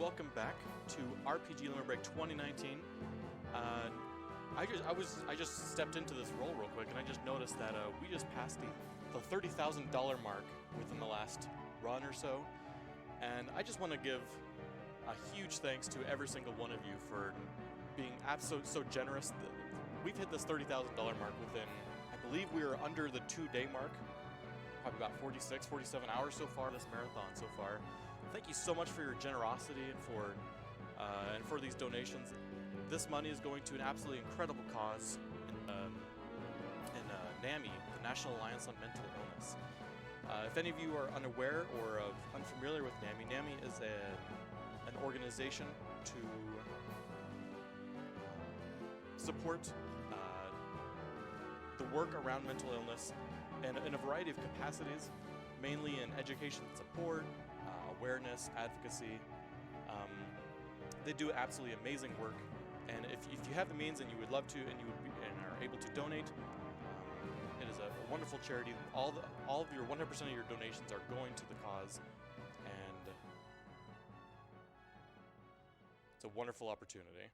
welcome back to RPGLB2019. I just stepped into this role real quick, and I just noticed that we just passed the $30,000 mark within the last run or so, and I just want to give a huge thanks to every single one of you for being so generous. We've hit this $30,000 mark within, I believe we are under the 2-day mark, probably about 46, 47 hours so far, this marathon so far. Thank you so much for your generosity and for these donations. This money is going to an absolutely incredible cause in NAMI, the National Alliance on Mental Illness. If any of you are unaware or unfamiliar with NAMI, NAMI is an organization to support the work around mental illness and in a variety of capacities, mainly in education and support, awareness, advocacy. They do absolutely amazing work, and if you have the means and you would love to and are able to donate, it is a wonderful charity. All of your 100% of your donations are going to the cause, and it's a wonderful opportunity.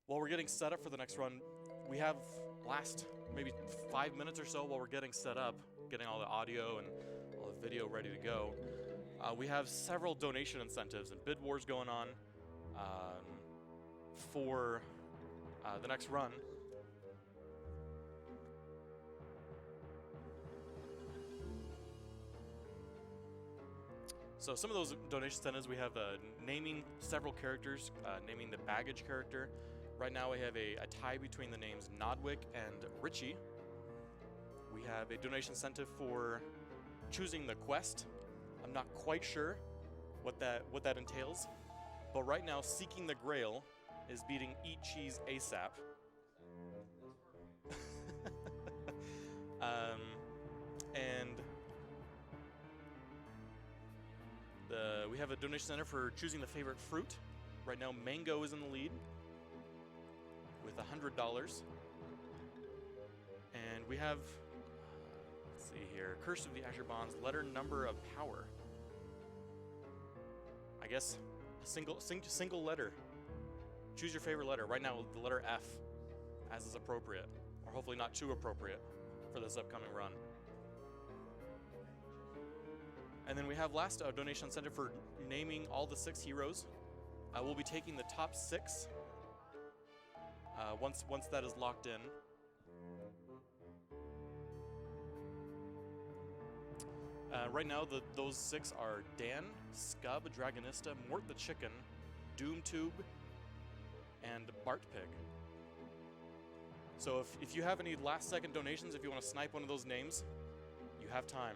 While we're getting set up for the next run, we have last maybe 5 minutes or so while we're getting set up, getting all the audio and all the video ready to go. We have several donation incentives and bid wars going on for the next run. So some of those donation incentives, we have naming several characters, naming the baggage character. Right now we have a tie between the names Nodwick and Richie. We have a donation incentive for choosing the quest. I'm not quite sure what that entails, but right now Seeking the Grail is beating Eat Cheese ASAP. And we have a donation center for choosing the favorite fruit. Right now mango is in the lead with $100. And we have, let's see here, Curse of the Azure Bonds, letter number of power. I guess a single letter. Choose your favorite letter. Right now, the letter F, as is appropriate, or hopefully not too appropriate for this upcoming run. And then we have last donation incentive for naming all the 6 heroes. We'll be taking the top 6 once that is locked in. Right now, those 6 are Dan, Scub, Dragonista, Mort the Chicken, Doomtube, and Bart Pig. So if you have any last-second donations, if you want to snipe one of those names, you have time.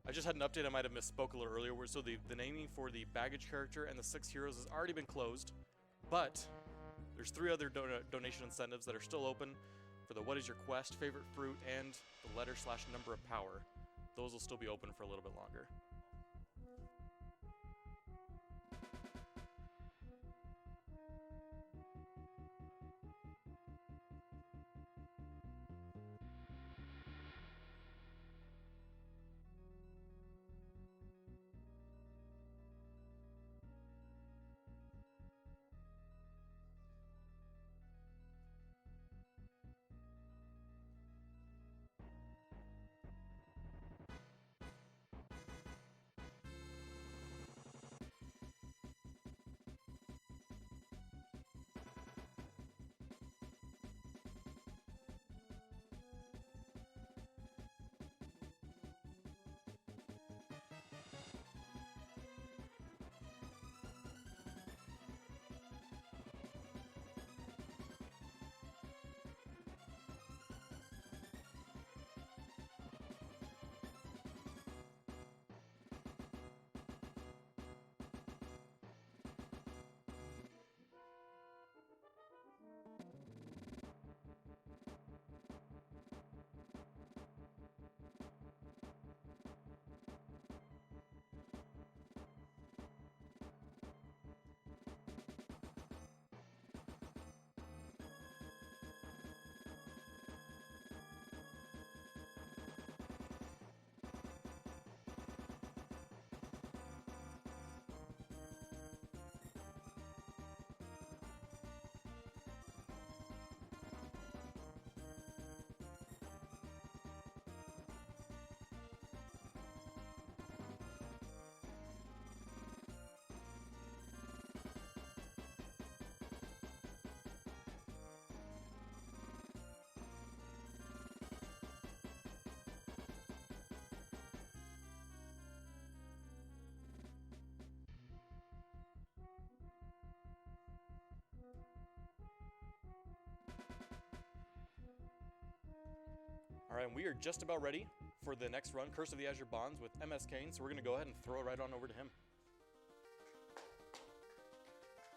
I just had an update. I might have misspoke a little earlier. So the naming for the baggage character and the 6 heroes has already been closed, but there's 3 other donation incentives that are still open for the what is your quest, favorite fruit, and the letter/number of power. Those will still be open for a little bit longer. All right, and we are just about ready for the next run, Curse of the Azure Bonds with MSKain, so we're going to go ahead and throw it right on over to him.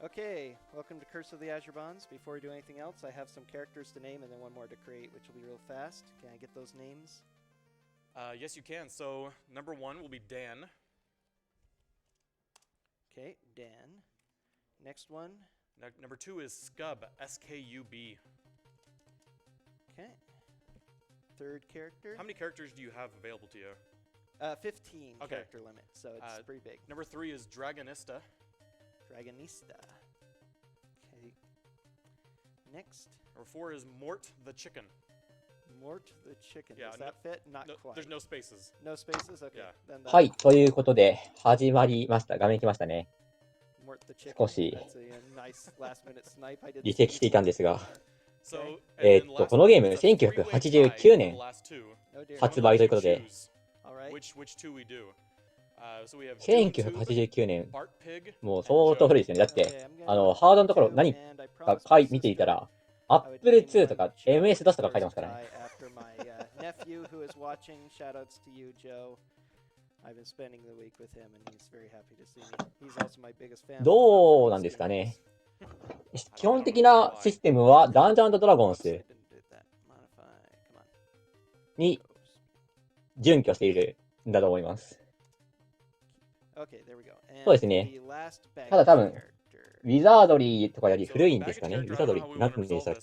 Okay, welcome to Curse of the Azure Bonds. Before we do anything else, I have some characters to name and then one more to create, which will be real fast. Can I get those names? Yes, you can. So number 1 will be Dan. Okay, Dan. Next one. Number 2 is Skub, S-K-U-B. Okay. Third character. How many characters do you have available to you? 15 character limit, so it's pretty big. Number 3 is Dragonista. Dragonista. Okay. Next. Number 4 is Mort the Chicken. Mort the Chicken. Yeah, Does that fit? Not quite. There's no spaces. No spaces? Okay. Yeah. Then はい、ということで、始まりました。画面来ましたね。Mort the Chicken. 少し That's a nice last minute snipe. I didn't 離席していたんですが、 So, このゲーム、1989年 発売ということで、 Which two we do? So we have 1989年、 Bart Pig. もう相当古いですよね。だって、ハードのところ何か見ていたら、Apple 2とか MS-DOS とか書いてますからね。nephew who is watching, shoutouts to you, Joe. I've been spending the week with him and he's very happy to see me. He's also my biggest fan. どうなんですかね。基本的なシステムはダンジョン&ドラゴンスに準拠しているんだと思います。そうですね。ただ多分、ウィザードリーとかより古いんですかね。ウィザードリー何年でしたっけ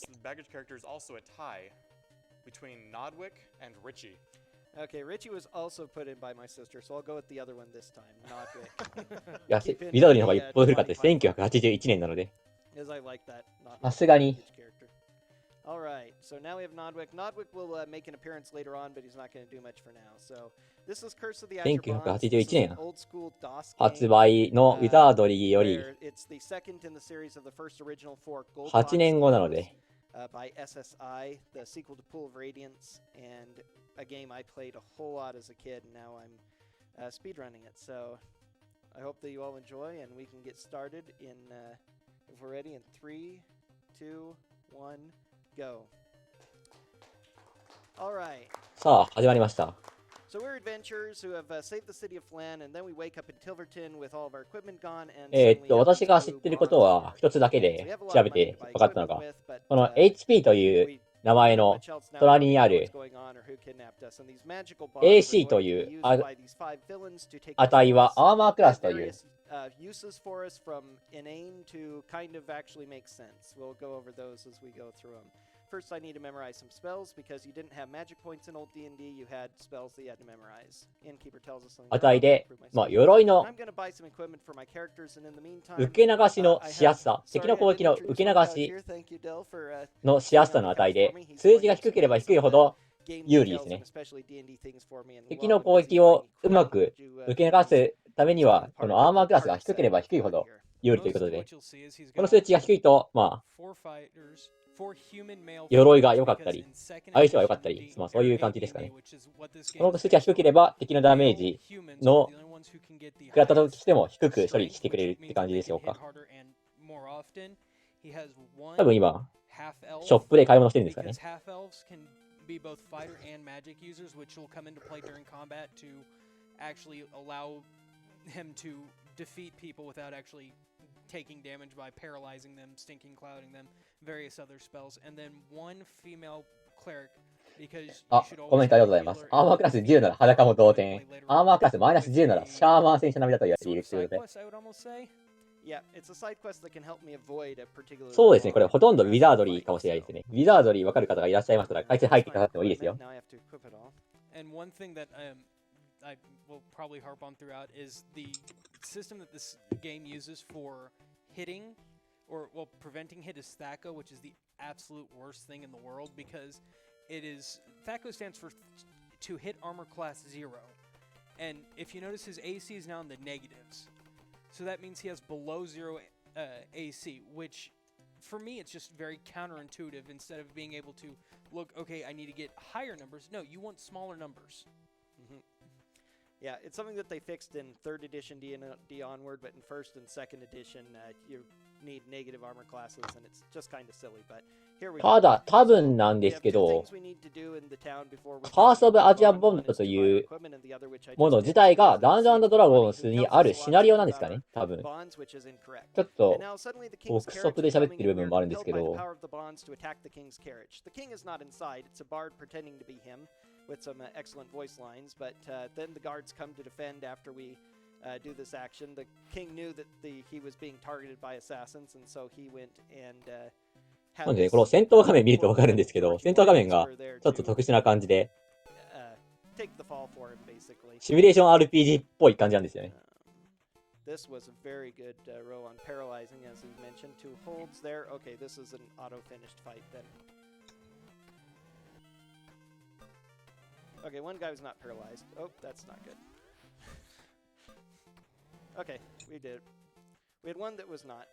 ？Between Nodwick and Richie. Okay, Richie was also put in by my sister, so I'll go with the other one this time, Nodwick. いや、ウィザードリーの方が一歩古かったです。1981年なので。さすがに。All right, so now we have Nodwick. Nodwick will make an appearance later on, but he's not going to do much for now. So this is Curse of the Azure Bonds. 1981年 Old school DOS 発売のウィザードリーより It's the second in the series of the first original four gold 8年後なので。by SSI, the sequel to Pool of Radiance, and a game I played a whole lot as a kid, and now I'm speedrunning it. So I hope that you all enjoy, and we can get started in, if we're ready, in 3, 2, 1, go. All right. さあ、始まりました。So we're adventurers who have saved the city of Flan, and then we wake up in Tilverton with all of our equipment gone, and 私が知ってることは一つだけで調べて分かったのが、この HP という名前の隣にある AC という値はアーマークラスというuses for us from inane to kind of actually make sense. We'll go over those as we go through them. First, I need to memorize some spells because you didn't have magic points in old D&D. You had spells that you had to memorize. Innkeeper tells us something. 値で、鎧の I'm going to buy some equipment for my characters, and in the meantime, 受け流しのしやすさ、敵の攻撃の受け流しのしやすさの値で、数字が低ければ低いほど有利ですね。敵の攻撃をうまく受け流すためには、このアーマークラスが低ければ低いほど有利ということで、この数値が低いと、鎧が良かったり、相性が良かったり、そういう感じですかね。この数値が低ければ、敵のダメージの食らったとしても低く処理してくれるって感じでしょうか。多分今、ショップで買い物してるんですかね。be both fighter and magic users, which will come into play during combat to actually allow him to defeat people without actually taking damage by paralyzing them, stinking clouding them, various other spells, and then one female cleric because you should always コメントありがとうございます。アーマークラス10なら裸も同点。アーマークラスマイナス10ならシャーマン戦車並みだと言われているということで。そうですね、これほとんどウィザードリーかもしれないですね。ウィザードリー分かる方がいらっしゃいましたら、解説入ってくださってもいいですよ。And one thing that I will probably harp on throughout is the system that this game uses for hitting, or well, preventing hit is THACO, which is the absolute worst thing in the world because it is THACO stands for to hit armor class 0, and if you notice, his AC is now in the negatives. So that means he has below 0 AC, which for me it's just very counterintuitive. Instead of being able to look, okay, I need to get higher numbers. No, you want smaller numbers. Mm-hmm. Yeah, it's something that they fixed in 3rd edition D&D onward, but in 1st and 2nd edition, need negative armor classes, and it's just kind of silly. But here we た go. だ、多分なん We です have け two ど、 things we need to do in the town before we カースオブ can アジア move ボ on. ン One ド is と to い buy う equipment, and the other, which I も just の did, 自 is 体 to が use ダンジョン the ドラゴン money. ス He に tells あ us る a シ lot ナ of リオなん things ですか about ね our 多分。 bonds, which is incorrect. ちょっ And と now suddenly the 憶 king's 測 carriage で is 喋って coming, る and 部分 we're もあるんです compelled け by the ど、 power of the bonds to attack the king's carriage. The king is not inside. It's a bard pretending to be him with some excellent voice lines, but then the guards come to defend after we do this action. The king knew that he was being targeted by assassins, and so he went and な had んでね、 this この戦闘画面見ると poor わかるんです little けど、 Georgie 戦闘画面 warriors が were there ちょっと to 特殊な感じで、 take the fall for him, basically. シミュレーション RPG っぽい感じなんですよね。This was a very good row on paralyzing, as he mentioned. 2 holds there. Okay, this is an auto-finished fight then. Okay, one guy was not paralyzed. Oh, that's not good. Okay, we did. We had one that was not.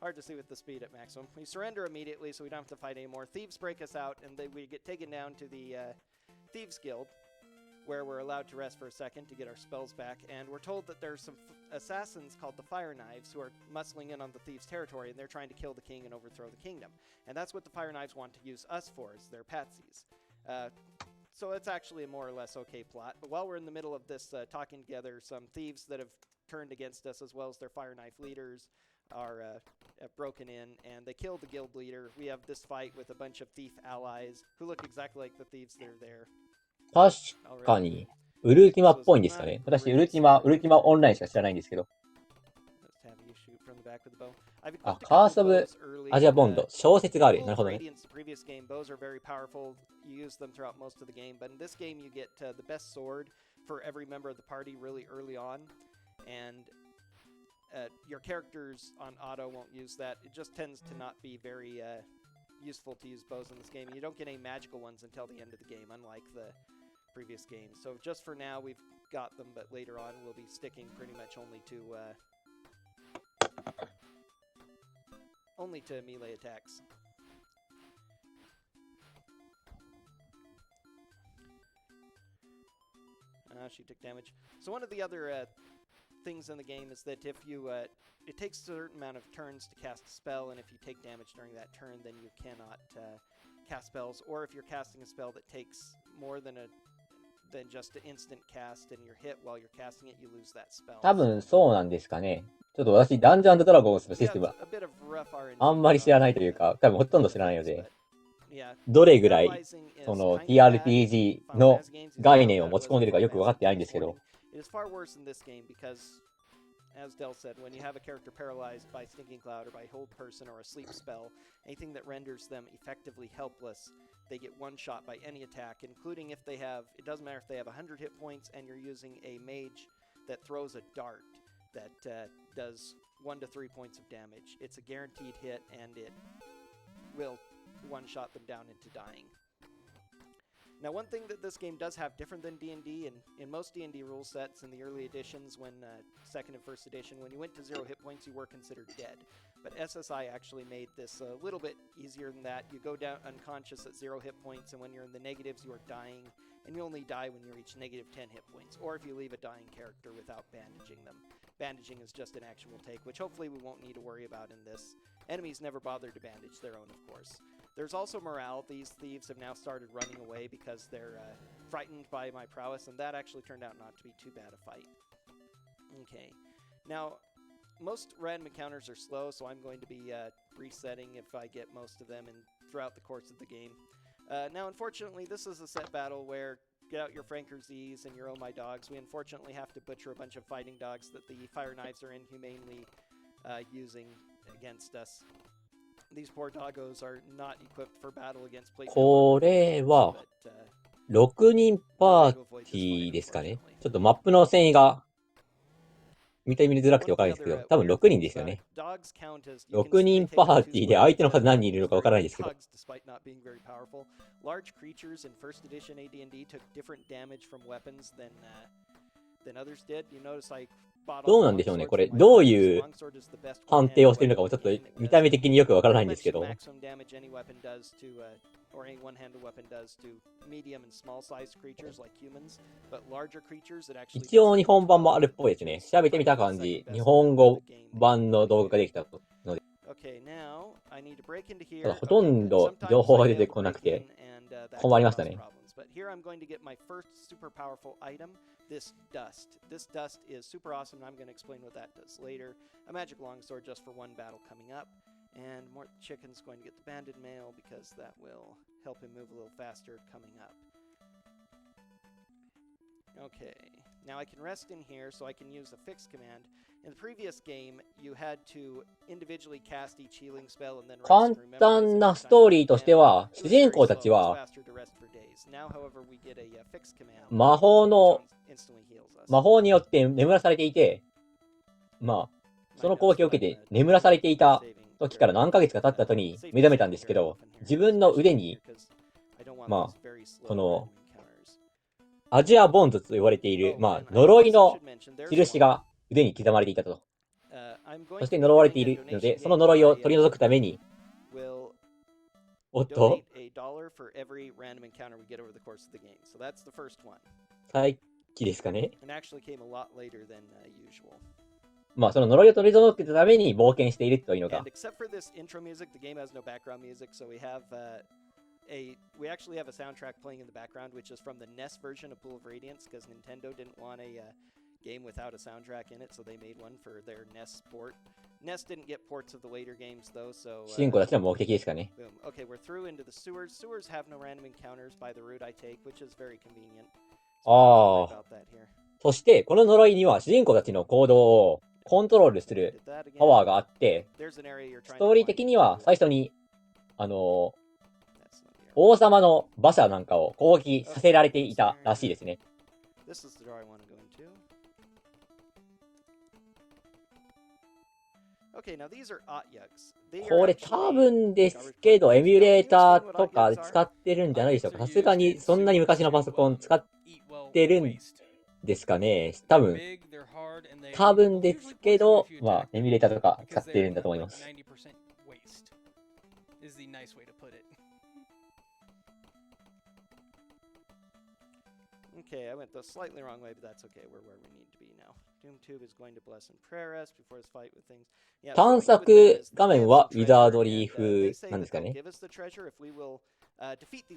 Hard to see with the speed at maximum. We surrender immediately, so we don't have to fight anymore. Thieves break us out, and we get taken down to the Thieves Guild, where we're allowed to rest for a second to get our spells back. And we're told that there's some assassins called the Fire Knives who are muscling in on the Thieves' territory, and they're trying to kill the king and overthrow the kingdom. And that's what the Fire Knives want to use us for, is their patsies. So it's actually a more or less okay plot. But while we're in the middle of this talking together, some thieves that have turned against us, as well as their Fire Knife leaders, have broken in, and they killed the guild leader. We have this fight with a bunch of thief allies who look exactly like the thieves that are there. 確かに、ウルティマっぽいんですかね。私、ウルティマオンラインしか知らないんですけど。あ、カースオブアジアボンド、小説がある。なるほどね。Previous game, bows are very powerful. You use them throughout most of the game, but in this game you get the best sword for every member of the party really early on, and your characters on auto won't use that. It just tends to not be very useful to use bows in this game. You don't get any magical ones until the end of the game, unlike the previous game. So just for now, we've got them, but later on we'll be sticking pretty much only to melee attacks. She took damage. So one of the other things in the game is that if you it takes a certain amount of turns to cast a spell, and if you take damage during that turn, then you cannot cast spells. Or if you're casting a spell that takes more than just an instant cast and you're hit while you're casting it, you lose that spell. 多分そうなんですかね。ちょっと私、ダンジョン&ドラゴンズのシステムはあんまり知らないというか、多分ほとんど知らないので、どれぐらいその TRPG の概念を持ち込んでるかよく分かってないんですけど。As Del said, when you have a character paralyzed by Stinking Cloud or by Hold Person or a sleep spell, anything that renders them effectively helpless, they get one shot by any attack, including if they have, it doesn't matter if they have 100 hit points and you're using a mage that throws a dart that does 1 to 3 points of damage. It's a guaranteed hit, and it will one-shot them down into dying. Now, one thing that this game does have different than D&D, and in most D&D rule sets in the early editions, when 2nd and 1st edition, when you went to 0 hit points, you were considered dead. But SSI actually made this a little bit easier than that. You go down unconscious at 0 hit points, and when you're in the negatives, you are dying, and you only die when you reach negative 10 hit points, or if you leave a dying character without bandaging them. Bandaging is just an action we'll take, which hopefully we won't need to worry about in this. Enemies never bother to bandage their own, of course. There's also morale. These thieves have now started running away because they're frightened by my prowess, and that actually turned out not to be too bad a fight. Okay. Now, most random encounters are slow, so I'm going to be resetting if I get most of them throughout the course of the game. Now, unfortunately, this is a set battle where get out your Franker's Ease and your Oh My Dogs. We unfortunately have to butcher a bunch of fighting dogs that the Fire Knives are inhumanely using against us. These poor doggos are not equipped for battle against plate. これは6人パーティーですかね。ちょっとマップの遷移が見づらくて分からないんですけど、多分6人ですよね。6人パーティーで相手の数何人いるのか分からないですけど。Large creatures in first edition AD&D took different damage from weapons than others did. You notice I どうなんでしょうね。これ、どういう判定をしているのかもちょっと見た目的によくわからないんですけど。一応日本版もあるっぽいですね。調べてみた感じ、日本語版の動画ができたので。ただほとんど情報が出てこなくて困りましたね。This dust. This dust is super awesome, and I'm going to explain what that does later. A magic longsword just for one battle coming up. And Mort Chicken's going to get the banded mail because that will help him move a little faster coming up. Okay, now I can rest in here so I can use the fix command. In the previous game, you had to individually cast each healing spell and then rest. 簡単なストーリーとしては、主人公たちは魔法によって眠らされていて、まあ、その攻撃を受けて眠らされていた時から何ヶ月か経った後に目覚めたんですけど、自分の腕に、まあ、この、アジアボンズと言われている、まあ、呪いの印が腕に刻まれていたと。そして呪われているので、その呪いを取り除くために、おっと再起ですかね。まあ、その呪いを取り除くために冒険しているというのが。We actually have a soundtrack playing in the background, which is from the NES version of Pool of Radiance, because Nintendo didn't want a game without a soundtrack in it, so they made one for their NES port. NES didn't get ports of the later games, though, so... 主人公たちの目的ですかね。Boom. Okay, we're through into the sewers. Sewers have no random encounters by the route I take, which is very convenient. ああ。そして、この呪いには主人公たちの行動をコントロールするパワーがあって、ストーリー的には最初に、王様の馬車なんかを攻撃させられていたらしいですね。これ多分ですけど、エミュレーターとか使ってるんじゃないでしょうか。さすがにそんなに昔のパソコン使ってるんですかね。多分ですけど、まあ、エミュレーターとか使ってるんだと思います。Okay, I went the slightly wrong way, but that's okay. We're where we need to be now. DoomTube is going to bless and prayer us before this fight with things. 探索画面はウィザードリー風なんですかね。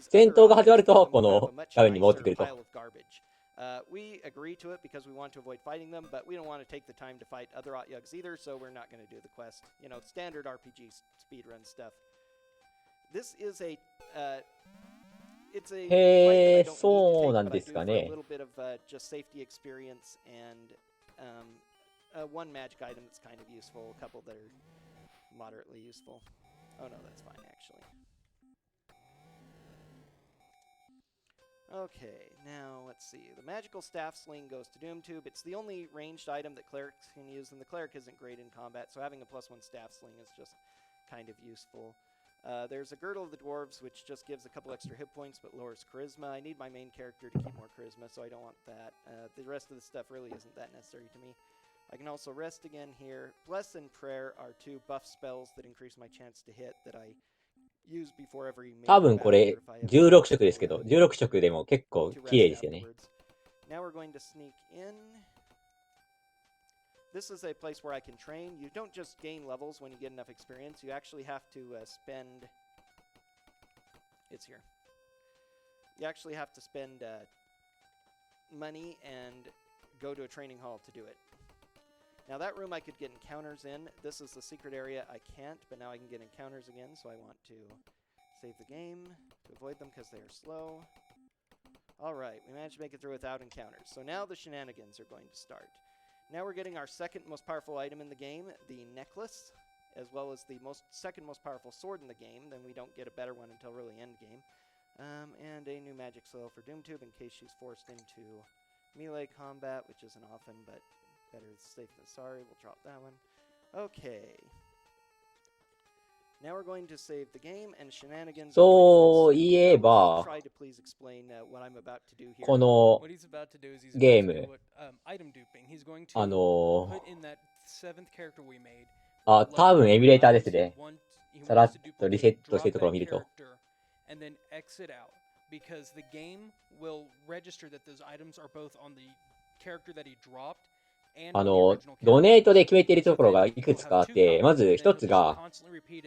戦闘が始まると、この画面に戻ってくると。We agree to it because we want to avoid fighting them, but we don't want to take the time to fight other Otyugs either, so we're not going to do the quest. You know, standard RPG speedrun stuff. This is a...へえ、そうなんですかね。One magic item that's kind of useful, a couple that are moderately useful. Oh no, that's fine actually. Okay, now let's see. The magical staff sling goes to DoomTube. It's the only ranged item that clerics can use, and the cleric isn't great in combat, so having a +1 staff sling is just kind of useful. There's a Girdle of the Dwarves, which just gives a couple extra hit points but lowers charisma. I need my main character to keep more charisma, so I don't want that. The rest of the stuff really isn't that necessary to me. I can also rest again here. Bless and Prayer are two buff spells that increase my chance to hit that I use before every main battle. 多分これ16色ですけど、16色でも結構綺麗ですよね。Now we're going to sneak in. This is a place where I can train. You don't just gain levels when you get enough experience. You actually have to spend... It's here. You actually have to spend money and go to a training hall to do it. Now that room I could get encounters in. This is the secret area. I can't, but now I can get encounters again, so I want to save the game to avoid them because they are slow. Alright, we managed to make it through without encounters. So now the shenanigans are going to start. Now we're getting our second most powerful item in the game, the necklace, as well as the second most powerful sword in the game. Then we don't get a better one until really end game. And a new magic spell for DoomTube in case she's forced into melee combat, which isn't often, but better safe than sorry. We'll drop that one. Okay. Now we're going to save the game and shenanigans. そういえば、このゲーム、多分エミュレーターですね。さらっとリセットしてるところを見ると。ドネートで決めているところがいくつかあって、まず一つが、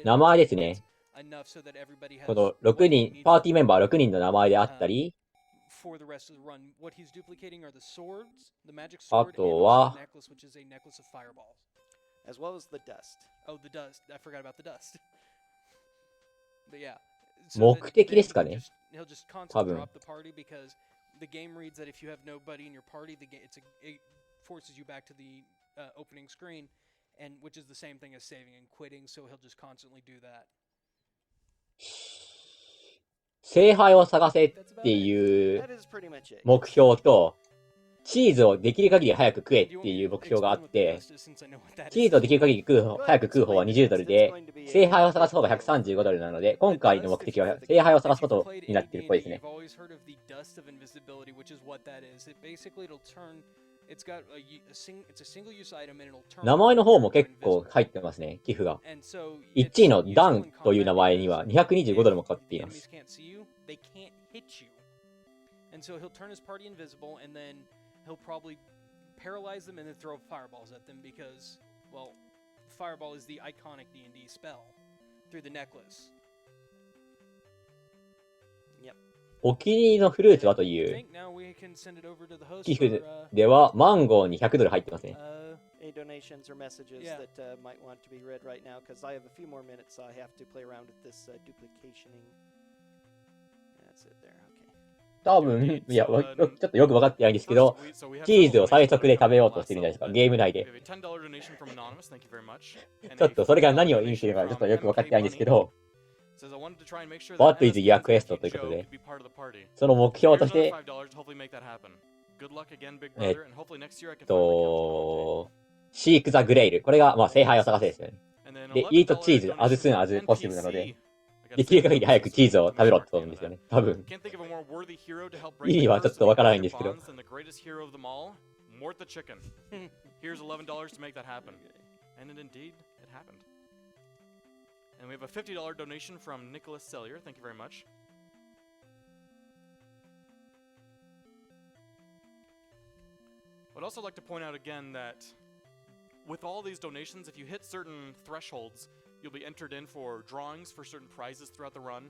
名前ですね。この6人、パーティーメンバー6人の名前であったり、あとは、目的ですかね。多分。The game reads that if you have nobody in your party, it forces you back to the opening screen, and which is the same thing as saving and quitting. So he'll just constantly do that. 聖杯を探せっていう目標と、チーズをできる限り早く食えっていう目標があって、チーズをできる限り早く食う方は20ドルで、聖杯を探す方が135ドルなので、今回の目的は聖杯を探すことになってるっぽいですね。名前の方も結構入ってますね、寄付が。1位のダンという名前には225ドルもかかっています。He'll probably paralyze them and then throw fireballs at them because, well, fireball is the iconic D&D spell through the necklace. お気に入りのフルーツはという寄付ではマンゴーに100ドル入ってますね。donations or messages that might want to be read right now because I have a few more minutes, so I have to play around with this duplicationing. That's it there. 多分、いや、ちょっとよく分かってないんですけど、チーズを最速で食べようとしてるんじゃないですか、ゲーム内で。ちょっとそれが何を意味しているかちょっとよく分かってないんですけど、What is your quest ということで、その目標として、Seek the Grail。これが、まあ、聖杯を探せですよね。で、Eat cheese as soon as possible なので、できる限り早くチーズを食べろってことなんですよね。多分。意味はちょっとわからないんですけど。Here's $11 to make that happen. And indeed, it happened. And we have a $50 donation from Nicholas Sellier. Thank you very much. I'd also like to point out again that with all these donations, if you hit certain thresholds, you'll be entered in for drawings for certain prizes throughout the run.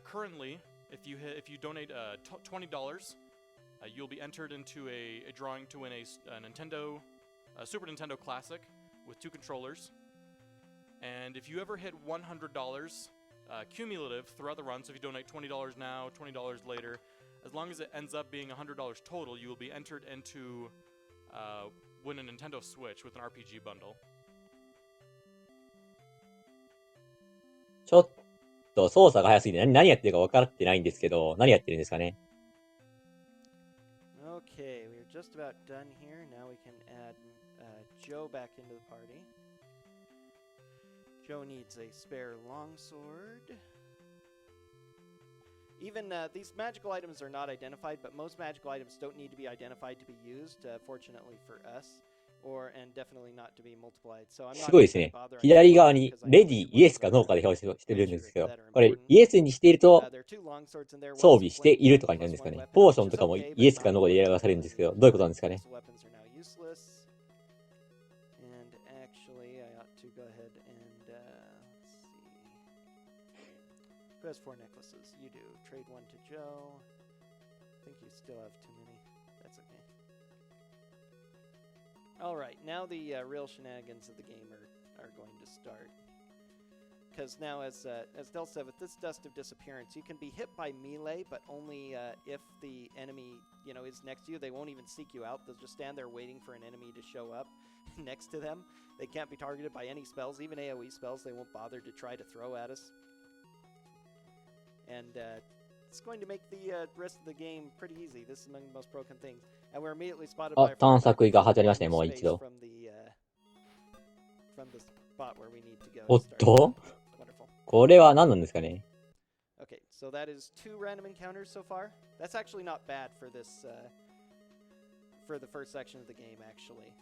Currently, if you donate $20, you'll be entered into a drawing to win a Super Nintendo Classic with 2 controllers. And if you ever hit $100 cumulative throughout the run, so if you donate $20 now, $20 later, as long as it ends up being $100 total, you will be entered into win a Nintendo Switch with an RPG bundle. ちょっと操作が早すぎて何やってるか分かってないんですけど、何やってるんですかね。Okay, we're just about done here. Now we can add Joe back into the party. Joe needs a spare longsword. Even these magical items are not identified, but most magical items don't need to be identified to be used, fortunately for us. And definitely not to be multiplied. So I'm not すごいですね。左側にレディ、イエスかノーかで表示してるんですけど、これイエスにしていると装備しているとかになるんですかね。ポーションとかもイエスかノーで選ばされるんですけど、どういうことなんですかね。Who has 4 necklaces? You do. Trade 1 to Joe. I think you still have too many. That's okay. Alright, now the real shenanigans of the game are going to start. Because now, as Del said, with this Dust of Disappearance, you can be hit by melee, but only if the enemy, is next to you. They won't even seek you out. They'll just stand there waiting for an enemy to show up next to them. They can't be targeted by any spells, even AoE spells. They won't bother to try to throw at us. And it's going to make the rest of the game pretty easy. This is among the most broken things. And we're immediately spotted by 探索が始まりましたね、もう一度。from the spot where we need to go. おっと、これは何なんですかね。Okay, so that is 2 random encounters so far. That's actually not bad for this for the first section of the game, actually.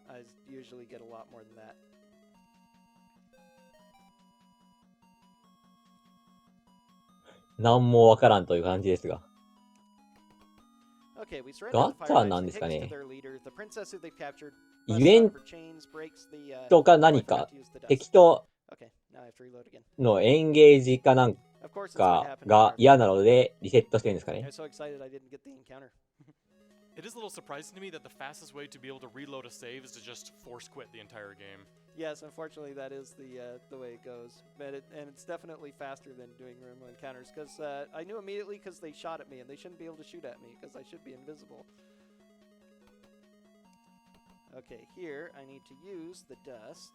I usually get a lot more than that. 何もわからんという感じですが。ガチャなんですかね。イベントか何か、敵とのエンゲージかなんかが嫌なのでリセットしてるんですかね。It is a little surprising to me that the fastest way to be able to reload a save is to just force quit the entire game. Yes, unfortunately, that is the way it goes. And it's definitely faster than doing normal encounters, because I knew immediately because they shot at me, and they shouldn't be able to shoot at me, because I should be invisible. Okay, here, I need to use the dust.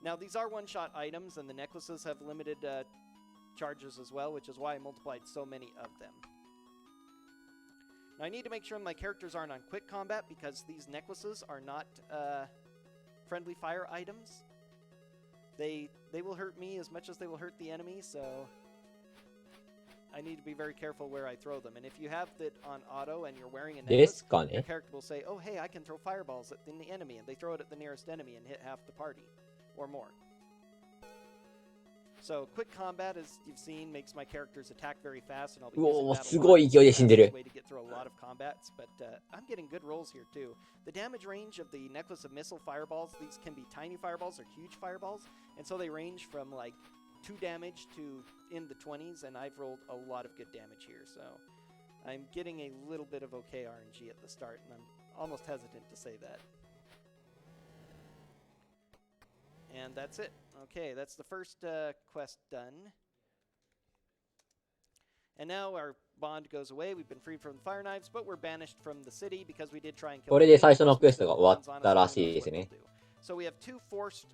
Now, these are one-shot items, and the necklaces have limited charges as well, which is why I multiplied so many of them. Now, I need to make sure my characters aren't on quick combat, because these necklaces are not friendly fire items. They will hurt me as much as they will hurt the enemy, so I need to be very careful where I throw them. And if you have it on auto and you're wearing a necklace, your character will say, oh, hey, I can throw fireballs at the enemy, and they throw it at the nearest enemy and hit half the party, or more. So quick combat, as you've seen, makes my characters attack very fast, and I'll be using that a lot. It's the fastest way to get through a lot of combats, but I'm getting good rolls here too. The damage range of the necklace of missile fireballs, these can be tiny fireballs or huge fireballs, and so they range from like 2 damage to in the 20s, and I've rolled a lot of good damage here, so I'm getting a little bit of okay RNG at the start, and I'm almost hesitant to say that. And that's it. Okay, that's the first quest done. And now our bond goes away. We've been freed from the fire knives, but we're banished from the city because we did try and kill. これで最初のクエストが終わったらしいですね。So we have 2 forced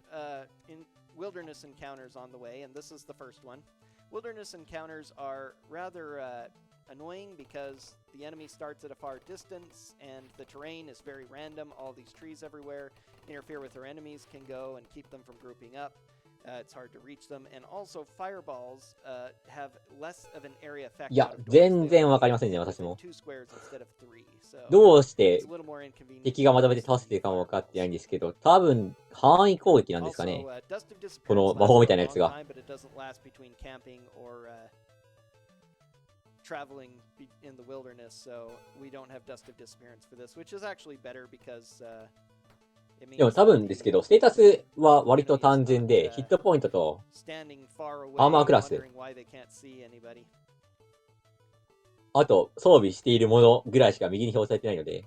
wilderness encounters on the way, and this is the first one. Wilderness encounters are rather annoying because the enemy starts at a far distance and the terrain is very random. All these trees everywhere interfere with their enemies, can go and keep them from grouping up. It's hard to reach them, and also fireballs have less of an area effect. いや、全然わかりませんね、私も。どうして敵がまとめて倒せてるかも分かってないんですけど、多分範囲攻撃なんですかね。この魔法みたいなやつが。Traveling in the wilderness, so we don't have dust of disappearance for this, which is actually better because でも多分ですけど、ステータスは割と単純で、ヒットポイントとアーマークラス、あと装備しているものぐらいしか右に表示されてないので、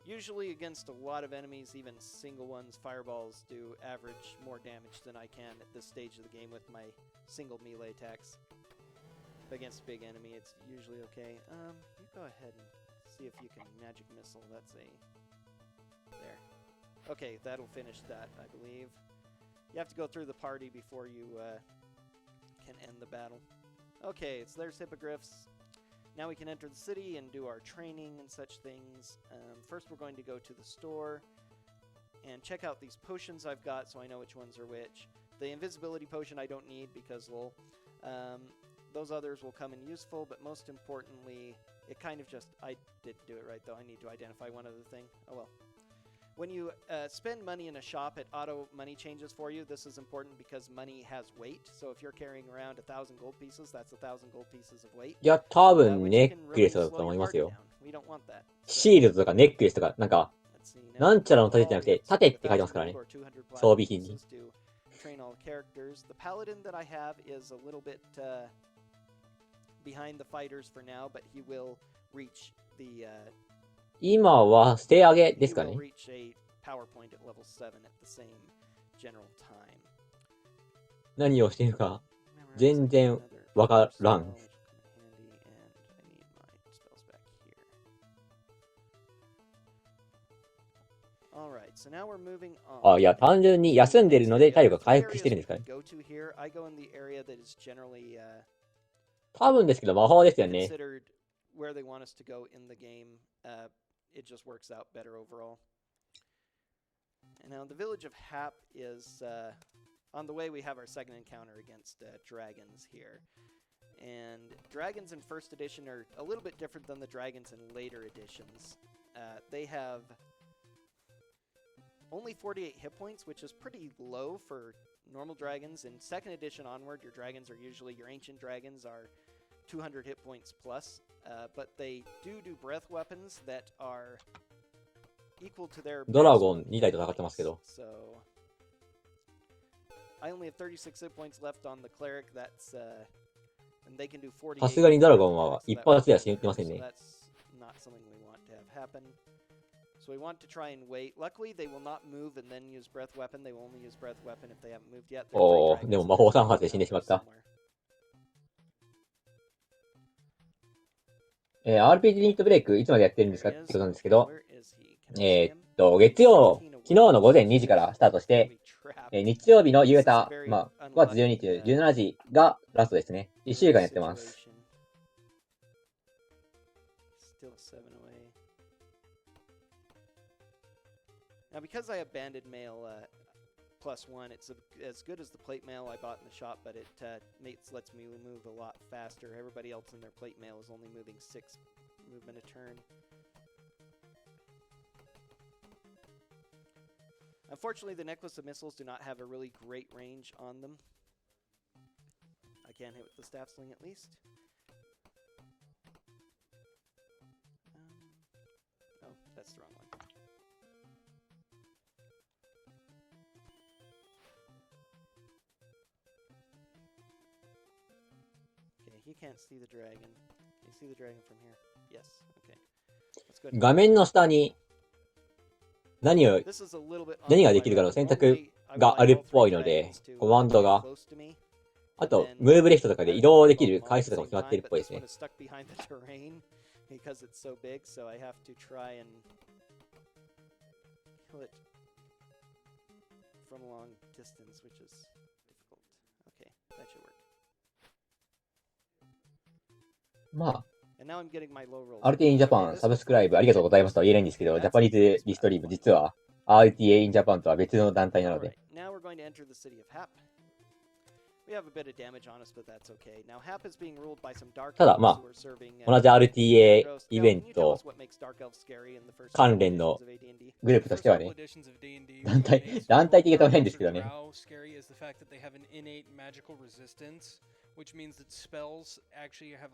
Usually against a lot of enemies, even single ones, fireballs do average more damage than I can at this stage of the game with my single melee attacks. But against a big enemy, it's usually okay. You go ahead and see if you can magic missile. That's a... There. Okay, that'll finish that, I believe. You have to go through the party before you can end the battle. Okay, so there's hippogriffs. Now we can enter the city and do our training and such things. First we're going to go to the store and check out these potions I've got so I know which ones are which. The invisibility potion I don't need because, well, those others will come in useful, but most importantly, it kind of just... I didn't do it right, though. I need to identify one other thing. Oh, well. When you spend money in a shop, it auto money changes for you. This is important because money has weight. So if you're carrying around 1,000 gold pieces, that's 1,000 gold pieces of weight. いや、多分ネックレスだと思いますよ。シールドとかネックレスとか、なんか、なんちゃらの盾じゃなくて、盾って書いてますからね。装備品に。Train all characters. The paladin that I have is a little bit behind the fighters for now, but he will reach the 今は捨て上げですかね。何をしているか全然わからん。あ、いや、単純に休んでるので体力が回復してるんですかね。多分ですけど魔法ですよね。It just works out better overall. And now the village of Hap is on the way. We have our second encounter against dragons here. And dragons in first edition are a little bit different than the dragons in later editions. They have only 48 hit points, which is pretty low for normal dragons. In 2nd edition onward, your dragons are usually, your ancient dragons are 200 hit points plus, but they do breath weapons that are equal to their ドラゴン2体と戦ってますけど。So I only have 36 hit points left on the cleric. That's and they can do 48. さすがにドラゴンは一発では死にってませんね。So that's not something we want to have happen. So we want to try and wait. Luckily, they will not move and then use breath weapon. They will only use breath weapon if they haven't moved yet. おー、でも魔法3発で死んでしまった。RPG ユニットブレイクいつまでやってるんですかってことなんですけど、月曜、昨日の午前2時からスタートして、日曜日の夕方、まあ、5月12日17時がラストですね。1週間やってます。Now, because I have banded mail +1, it's as good as the plate mail I bought in the shop, but it lets me move a lot faster. Everybody else in their plate mail is only moving 6 movement a turn. Unfortunately, the necklace of missiles do not have a really great range on them. I can hit with the staff sling at least. Oh, that's the wrong one. Okay, he can't see the dragon. Can you see the dragon from here? Yes. Okay. Let's go. 画面の下に何ができるかの選択があるっぽいので、コマンドが、あと、ムーブレフトとかで移動できる回数とかも決まってるっぽいですね。まあ、RTA in Japan サブスクライブありがとうございますとは言えないんですけど、ジャパニーズリストリーム実は RTA in Japan とは別の団体なので。ただまあ、同じ RTA イベント関連のグループとしてはね、団体的ではないんですけどね。Which means that spells actually have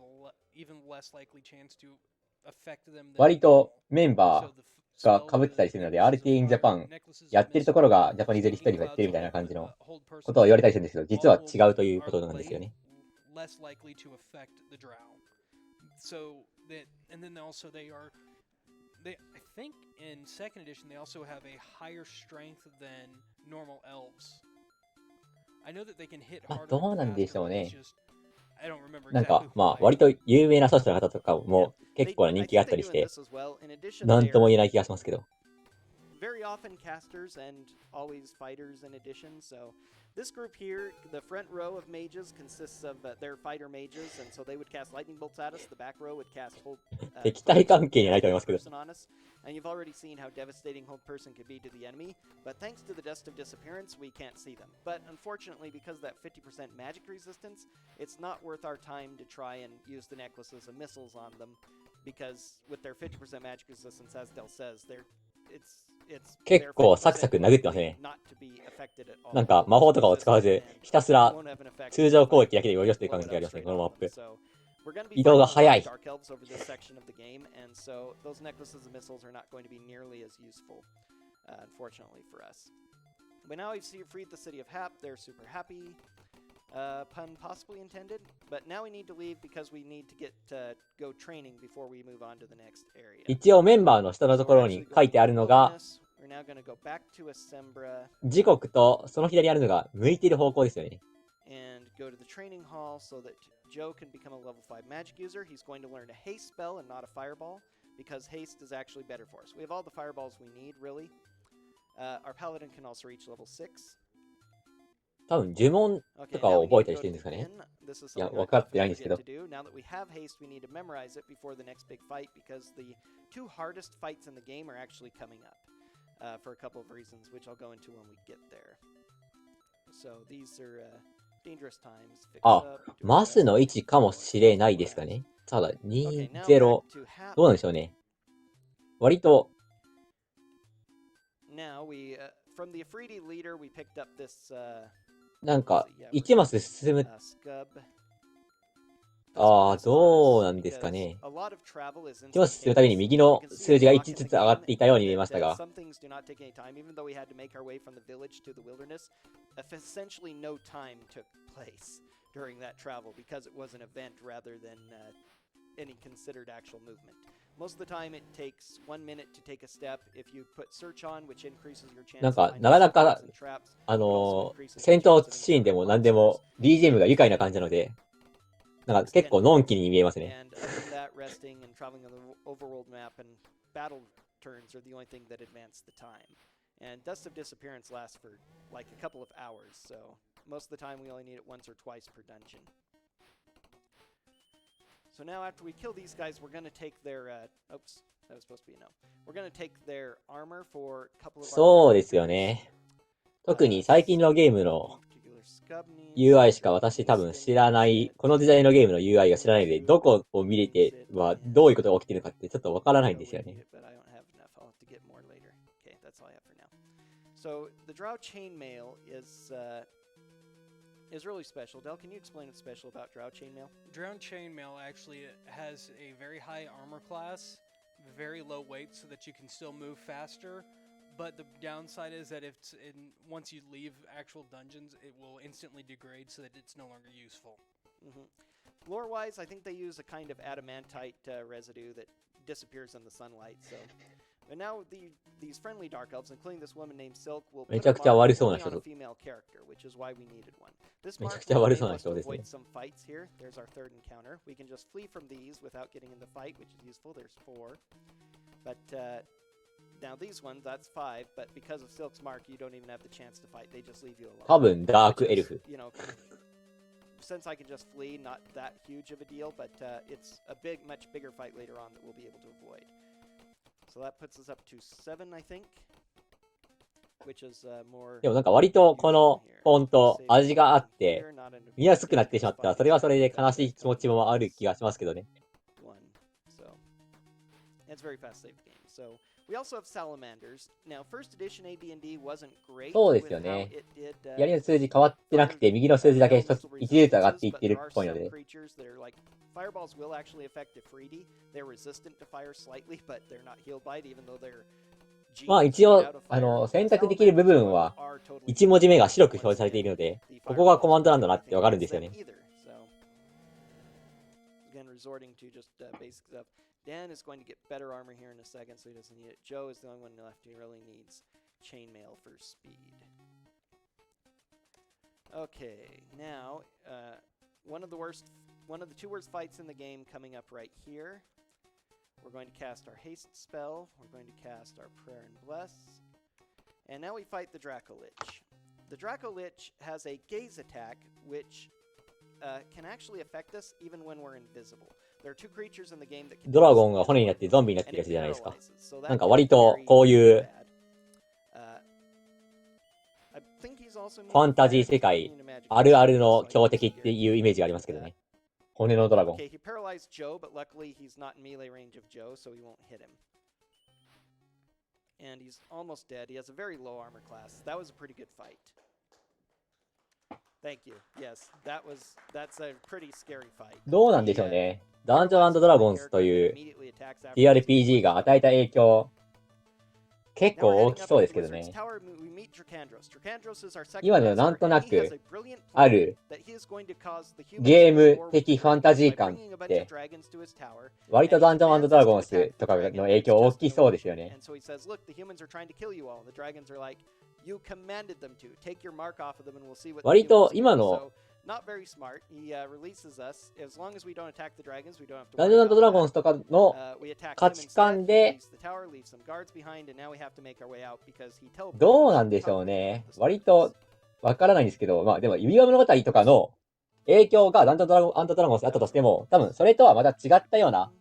even less likely chance to affect them. 割とメンバーが被ってたりするので、RTA in Japan やってるところがジャパニーズリストリームやってるみたいな感じのことを言われたりするんですけど、実は違うということなんですよね。Less likely to affect the drow. So that, and then also they are, I think in 2nd edition they also have a higher strength than normal elves. どうなんでしょうね。なんか、まあ、割と有名な奏者の方とかも結構な人気があったりして、なんとも言えない気がしますけど。Very often casters and always fighters in addition. So this group here, the front row of mages consists of their fighter mages, and so they would cast lightning bolts at us. The back row would cast hold. 敵対関係にないと思いますけど。And you've already seen how devastating hold person could be to the enemy. But thanks to the dust of disappearance, we can't see them. But unfortunately, because of that 50% magic resistance, it's not worth our time to try and use the necklaces of missiles on them, because with their 50% magic resistance, as Del says,結構サクサク殴ってますね。なんか魔法とかを使わず、ひたすら通常攻撃だけで追い寄せていく感じがありますね、このマップ。移動が早い。Pun possibly intended, but now we need to leave because we need to get go training before we move on to the next area. 一応メンバーの下のところに書いてあるのが、時刻とその左にあるのが向いている方向ですよね。And go to the training hall so that Joe can become a level 5 magic user. He's going to learn a haste spell and not a fireball because haste is actually better for us. We have all the fireballs we need, really. Our paladin can also reach level 6. 多分呪文とかを覚えたりしてるんですかね。いや、分かってないんですけど。Now that we have haste, we need to memorize it before the next big fight because the 2 hardest fights in the game are actually coming up for a couple of reasons, which I'll go into when we get there. So these are dangerous times. あ、マスの位置かもしれないですかね。ただ、2-0。どうなんでしょうね。割と、なんか、1マス進む。ああ、どうなんですかね。1マス進むたびに右の数字が1ずつ上がっていたように見えましたが。during that travel because it was an event rather than any considered actual movement. Most of the time it takes 1 minute to take a step. If you put search on, which increases your chance なんof か、 finding なかな secrets か、 and traps, 戦闘シーンでも何でも BGM が愉快な感じなので、なんか結構のんきに見えますね。 and other than that, resting and traveling on the overworld map and battle turns are the only thing that advance the time. And Dust of Disappearance lasts for like a couple of hours, so most of the time we only need it once or twice per dungeon. So now after we kill these guys, we're going to take their, oops, that was supposed to be a no. We're going to take their armor for a couple of そうですよね。特に最近のゲームの UI しか私多分知らない、この時代のゲームの UI が知らないので、どこを見れてはどういうことが起きてるのかってちょっとわからないんですよね。So the Drow Chainmail is really special. Del, can you explain what's special about Drow Chainmail? Drow Chainmail actually has a very high armor class, very low weight so that you can still move faster. But the downside is that once you leave actual dungeons, it will instantly degrade so that it's no longer useful. Lore-wise, I think they use a kind of adamantite residue that disappears in the sunlight. So, but now these friendly dark elves, including this woman named Silk, will put a mark only on a female character, which is why we needed one. This mark will enable us to avoid some fights here. There's our third encounter. We can just flee from these without getting in the fight, which is useful. There's 4. But now these ones, that's 5. But because of Silk's mark, you don't even have the chance to fight. They just leave you alone. 多分ダークエルフ。 You know, since I can just flee, not that huge of a deal, but it's a much bigger fight later on that we'll be able to avoid. So that puts us up to 7, I think, which is more. でもなんか割とこのフォント味があって見やすくなってしまったらそれはそれで悲しい気持ちもある気がしますけどね。 So it's very fast save game. So we also have salamanders. Now first edition AD&D wasn't great. そうですよね。槍の数字変わってなくて右の数字だけ1ずつ上がっていってるっぽいので。 Fireballs will actually affect Ifriti. They're resistant to fire slightly, but they're not healed by it, even though they're. まあ一応選択できる部分は1文字目が白く表示されているので、ここがコマンドなんだなってわかるんですよね。 Again, resorting to just basic stuff. Dan is going to get better armor here in a second, so he doesn't need it. Joe is the only one left who really needs chainmail for speed. Okay, now one of the 2 worst fights in the game coming up right here. We're going to cast our haste spell. We're going to cast our prayer and bless. And now we fight the Dracolich. The Dracolich has a gaze attack, which can actually affect us even when we're invisible. There are 2 creatures in the game that can ドラゴンが骨になってゾンビになってるやつじゃないですか。なんか割とこういうファンタジー世界あるあるの強敵っていうイメージがありますけどね。骨のドラゴン。 Okay, he paralyzed Joe, but luckily he's not in melee range of Joe, so he won't hit him. And he's almost dead. He has a very low armor class. That was a pretty good fight. Thank you. Yes, that's a pretty scary fight. どうなんでしょうね。ダンジョン&ドラゴンズという TRPG が与えた影響結構大きそうですけどね。今のなんとなくあるゲーム的ファンタジー感って割とダンジョン&ドラゴンズとかの影響大きそうですよね。割と今のダンジョン&ドラゴンズとかの価値観でどうなんでしょうね。割とわからないんですけど、まあでも指輪物語とかの影響がダンジョン&ドラゴンズあったとしても、多分それとはまた違ったような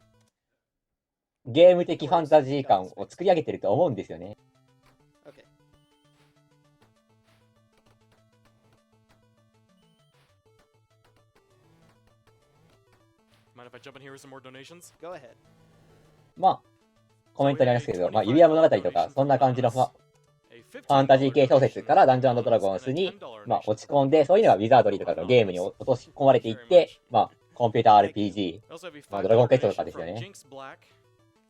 ゲーム的ファンタジー感を作り上げてると思うんですよね。まあ、コメントにありますけど、まあ、指輪物語とか、そんな感じのファンタジー系小説からダンジョン&ドラゴンスに、落ち込んで、そういうのがウィザードリーとかのゲームに落とし込まれていって、コンピューター RPG、ドラゴンクエストとかですよね。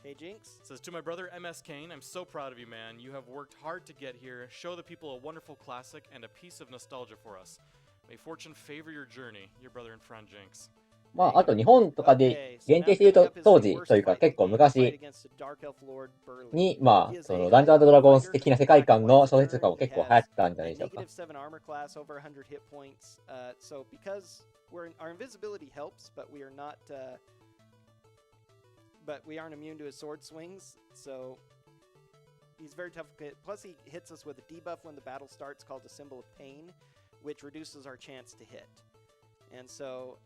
Hey Jinx. Says to my brother MSKain, I'm so proud of you, man. You have worked hard to get here, show the people a wonderful classic and a piece of nostalgia for us. May fortune favor your journey, your brother and friend Jinx. あと日本とかで限定して言うと、当時というか結構昔に、そのダンジョン&ドラゴンス的な世界観の小説とかも結構流行ったんじゃないでしょうか。But we aren't immune to his sword swings, so he's very tough. Plus, he hits us with a debuff when the battle starts called a Symbol of Pain, which reduces our chance to hit. And so,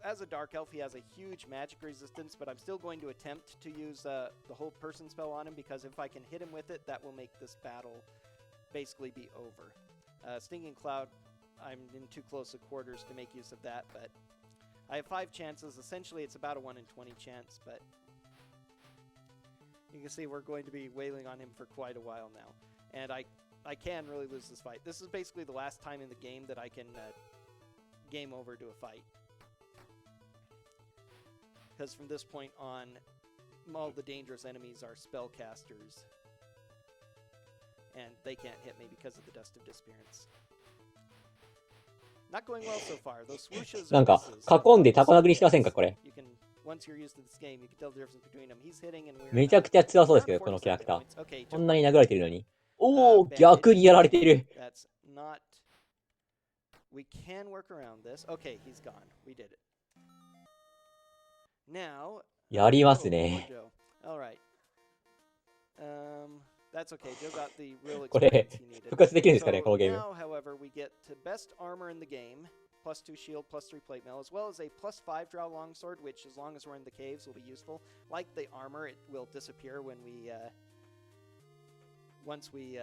as a Dark Elf, he has a huge magic resistance, but I'm still going to attempt to use the Hold Person spell on him, because if I can hit him with it, that will make this battle basically be over. Stinging Cloud, I'm in too close of quarters to make use of that, but I have 5 chances. Essentially, it's about a 1 in 20 chance, but you can see we're going to be wailing on him for quite a while now. And I can really lose this fight. This is basically the last time in the game that I can game over to a fight. Because from this point on, all the dangerous enemies are spellcasters. And they can't hit me because of the Dust of Disappearance. Not going well so far. Those swooshes なんか、囲んでタコ殴りしてませんか、これ。めちゃくちゃ強そうですけど、このキャラクター。こんなに殴られてるのに。おー、逆にやられてる。やりますね。That's okay. Joe got the real これ、 experience he needed. 復活できるんですかね、このゲーム。 Now, however, we get to best armor in the game, plus 2 shield, plus 3 plate mail, as well as a plus 5 drow longsword, which, as long as we're in the caves, will be useful. Like the armor, it will disappear when we, once we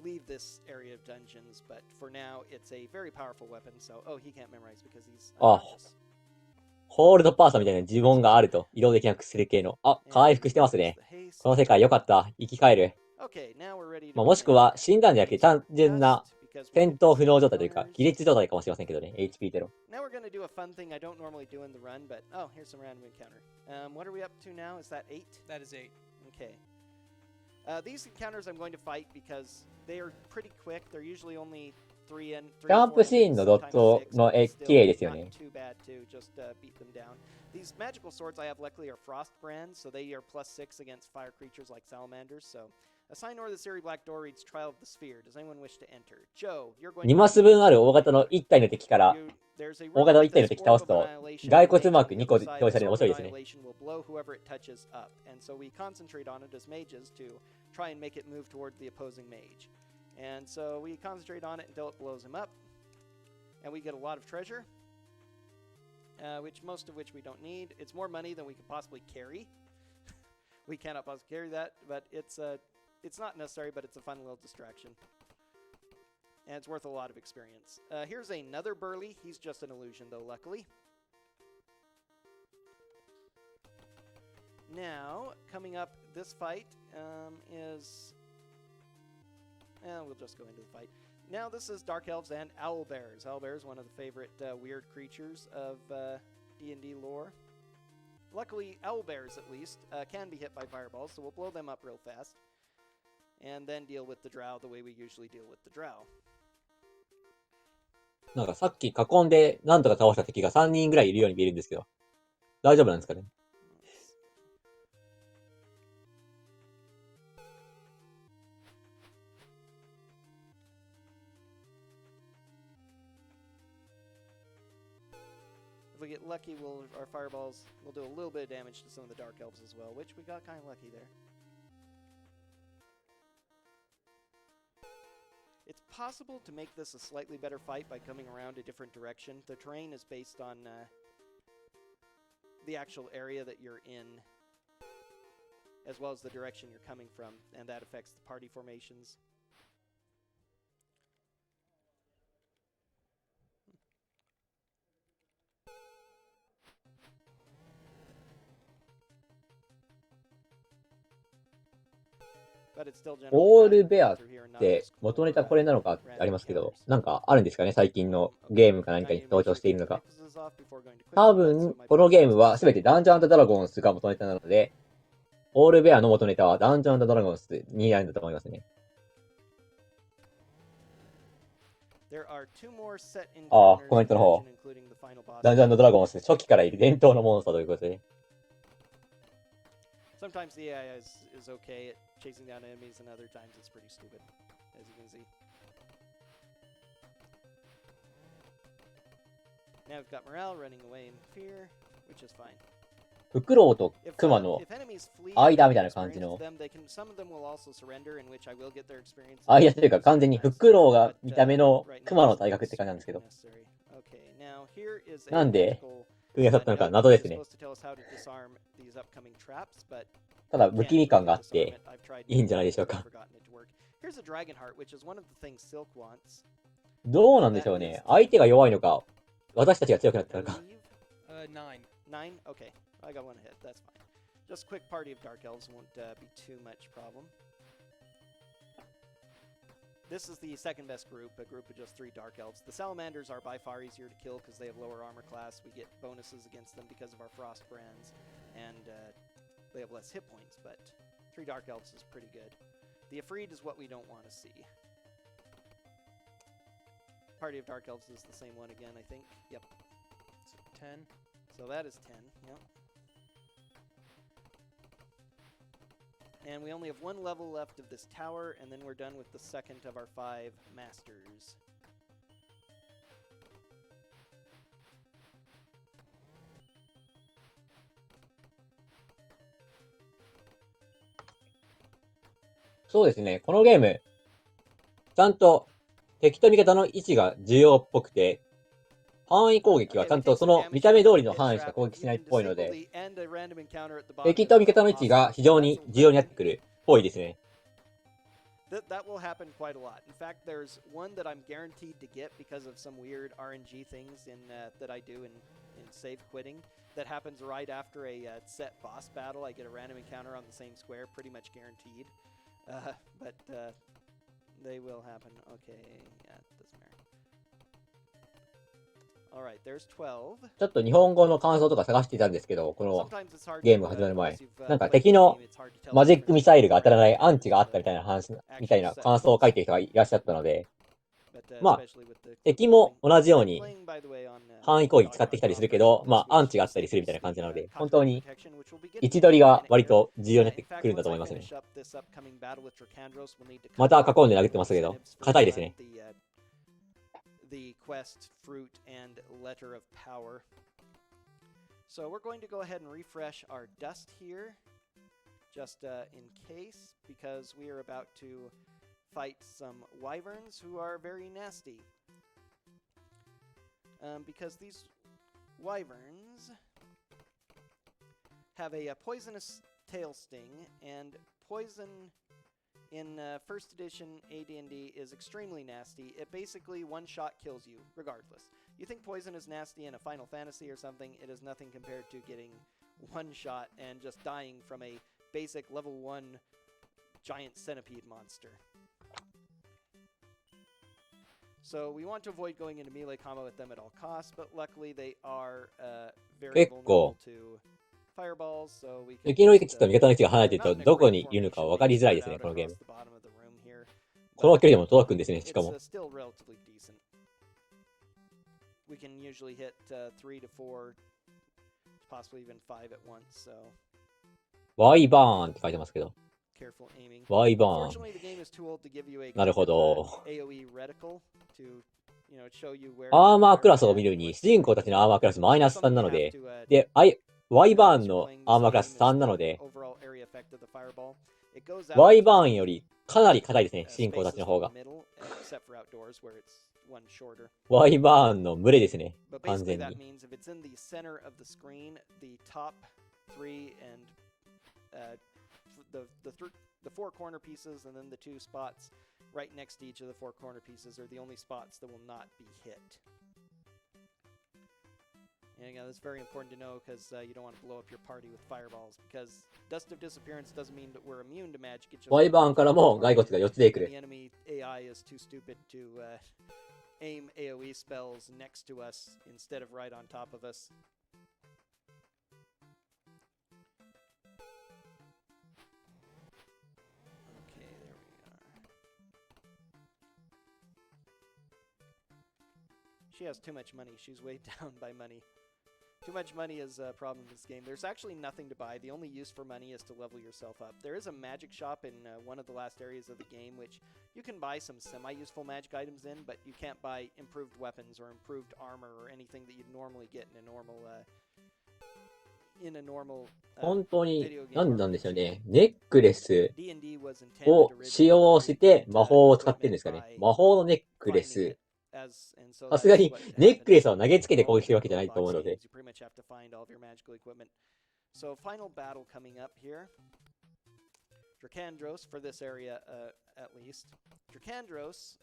leave this area of dungeons. But for now, it's a very powerful weapon. So, oh, he can't memorize because he's unconscious. ホールドパーサーみたいな呪文があると移動できなくする系の。回復してますね。この世界良かった。生き返る。もしくは死んだんじゃなくて単純な戦闘不能状態というか、擬律状態かもしれませんけどね。HP ゼロ。Now we're going to do a fun thing I don't normally do in the run, but oh, here's some random encounter. What are we up to now? Is that 8? That is 8. Okay. These encounters I'm going to fight because they are pretty quick. They're usually only 3 and 3. キャンプシーンのドットの絵綺麗ですよね。Too bad to just beat them down. These magical swords I have luckily are frost brands, so they are plus 6 against fire creatures like salamanders. So a sign or the Siri Black Door reads Trial of the Sphere. Does anyone wish to enter? Joe, you're going to 2マス分ある大型の1体の敵から、大型の1体の敵倒すと、骸骨マーク2個表示されるの面白いですね。And so we concentrate on it as mages to try and make it move towards the opposing mage. And so we concentrate on it until it blows him up. And we get a lot of treasure, most of which we don't need. It's more money than we could possibly carry. We cannot possibly carry that, but it's not necessary, but it's a fun little distraction. And it's worth a lot of experience. Here's another Burly. He's just an illusion, though, luckily. Now, coming up, this fight is... we'll just go into the fight. Now, this is Dark Elves and Owlbears. Owlbears, one of the favorite weird creatures of D&D lore. Luckily, Owlbears, at least, can be hit by fireballs, so we'll blow them up real fast. And then deal with the drow the way we usually deal with the drow. なんかさっき囲んでなんとか倒した敵が3人ぐらいいるように見えるんですけど、大丈夫なんですかね。If we get lucky, our fireballs will do a little bit of damage to some of the Dark Elves as well, which we got kind of lucky there. It's possible to make this a slightly better fight by coming around a different direction. The terrain is based on the actual area that you're in, as well as the direction you're coming from, and that affects the party formations. オールベアって元ネタこれなのかってありますけど、なんかあるんですかね、最近のゲームか何かに登場しているのか。多分、このゲームは全てダンジョン&ドラゴンスが元ネタなので、オールベアの元ネタはダンジョン&ドラゴンスになるんだと思いますね。ああ、コメントの方。ダンジョン&ドラゴンス初期からいる伝統のモンスターということで。Sometimes the AI is okay at chasing down enemies, and other times it's pretty stupid, as you can see. Now we've got morale running away in fear, which is fine. フクロウとクマの間みたいな感じの間というか完全にフクロウが見た目のクマの体格って感じなんですけど、なんで組み合わさったのか謎ですね。ただ不気味感があっていいんじゃないでしょうか。どうなんでしょうね。相手が弱いのか私たちが強くなったのか。9? Okay, I got one hit. That's fine. Just a quick party of Dark Elves won't be too much problem. This is the second best group, a group of just 3 Dark Elves. The Salamanders are by far easier to kill because they have lower armor class. We get bonuses against them because of our Frost brands, and they have less hit points, but 3 Dark Elves is pretty good. The Ifrit is what we don't want to see. Party of Dark Elves is the same one again, I think. Yep. So 10. So that is 10, yep. And we only have 1 level left of this tower, and then we're done with the second of our 5 masters.そうですね、このゲーム、ちゃんと敵と味方の位置が重要っぽくて、範囲攻撃はちゃんとその見た目通りの範囲しか攻撃しないっぽいので、敵と味方の位置が非常に重要になってくるっぽいですね。That will happen quite a lot. In fact, there's one that I'm guaranteed to get because of some weird RNG things that I do in save quitting. That happens right after a set boss battle. I get a random encounter on the same square, pretty much guaranteed. But they will happen. Okay, yeah, it doesn't matter. Alright, there's 12. ちょっと日本語の感想とか探していたんですけど、このゲームが始まる前、なんか敵のマジックミサイルが当たらないアンチがあったみたいな話、みたいな感想を書いてる人がいらっしゃったので、まあ、敵も同じように範囲攻撃使ってきたりするけど、まあ、アンチがあったりするみたいな感じなので、本当に位置取りが割と重要になってくるんだと思いますね。また囲んで殴ってますけど、硬いですね。The quest, fruit, and letter of power. So we're going to go ahead and refresh our dust here, just in case, because we are about to fight some wyverns who are very nasty. Because these wyverns have a poisonous tail sting, and poison in first edition AD&D is extremely nasty. It basically one-shot kills you, regardless. You think poison is nasty in a Final Fantasy or something, it is nothing compared to getting one-shot and just dying from a basic level 1 giant centipede monster. So we want to avoid going into melee combo with them at all costs, but luckily they are very vulnerable to fireballs, so we can 敵の位置と味方の位置が離れているとどこにいるのか分かりづらいですね、このゲーム。この距離でも届くんですね、しかも。We can usually hit 3 to 4, possibly even 5 at once, so. ワイバーンって書いてますけど。ワイバーン。なるほど。アーマークラスを見るに、主人公たちのアーマークラスマイナス3なので、で、ワイバーンのアーマークラス3なので、ワイバーンよりかなり硬いですね、主人公たちの方が。ワイバーンの群れですね、完全に。The 4 corner pieces and then the 2 spots right next to each of the 4 corner pieces are the only spots that will not be hit. And again, that's very important to know because you don't want to blow up your party with fireballs. Because Dust of Disappearance doesn't mean that we're immune to magic. It's just ワイバーンからも骸骨が4つで来る。 the enemy AI is too stupid to aim AoE spells next to us instead of right on top of us. Okay, there we are. She has too much money. She's weighed down by money. Too much money is a problem in this game. There's actually nothing to buy. The only use for money is to level yourself up. There is a magic shop in one of the last areas of the game, which you can buy some semi-useful magic items in, but you can't buy improved weapons or improved armor or anything that you'd normally get in a normal 本当に、なんなんでしょうね。ネックレスを使用して魔法を使ってるんですかね。魔法のネックレス。さすがにネックレスを投げつけて攻撃するわけじゃないと思うので。So final battle coming up here. Drakandros for this area at least. Drakandros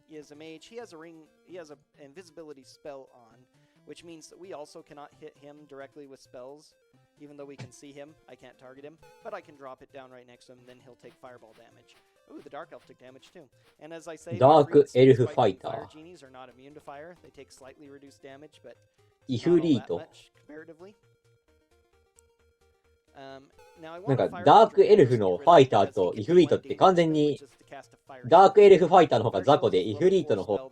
is a mage. He has a ring. He has an invisibility spell on, which means that we also cannot hit him directly with spells. Even though we can see him, I can't target him, but I can drop it down right next to him, and then he'll take fireball damage. Ooh, the Dark Elf took damage too. And as I say, Dark Elf Fighter. Fire genies are not immune to fire. They take slightly reduced damage, but イフリート。なんかダークエルフのファイターとイフリートって完全にダークエルフファイターの方が雑魚でイフリートの方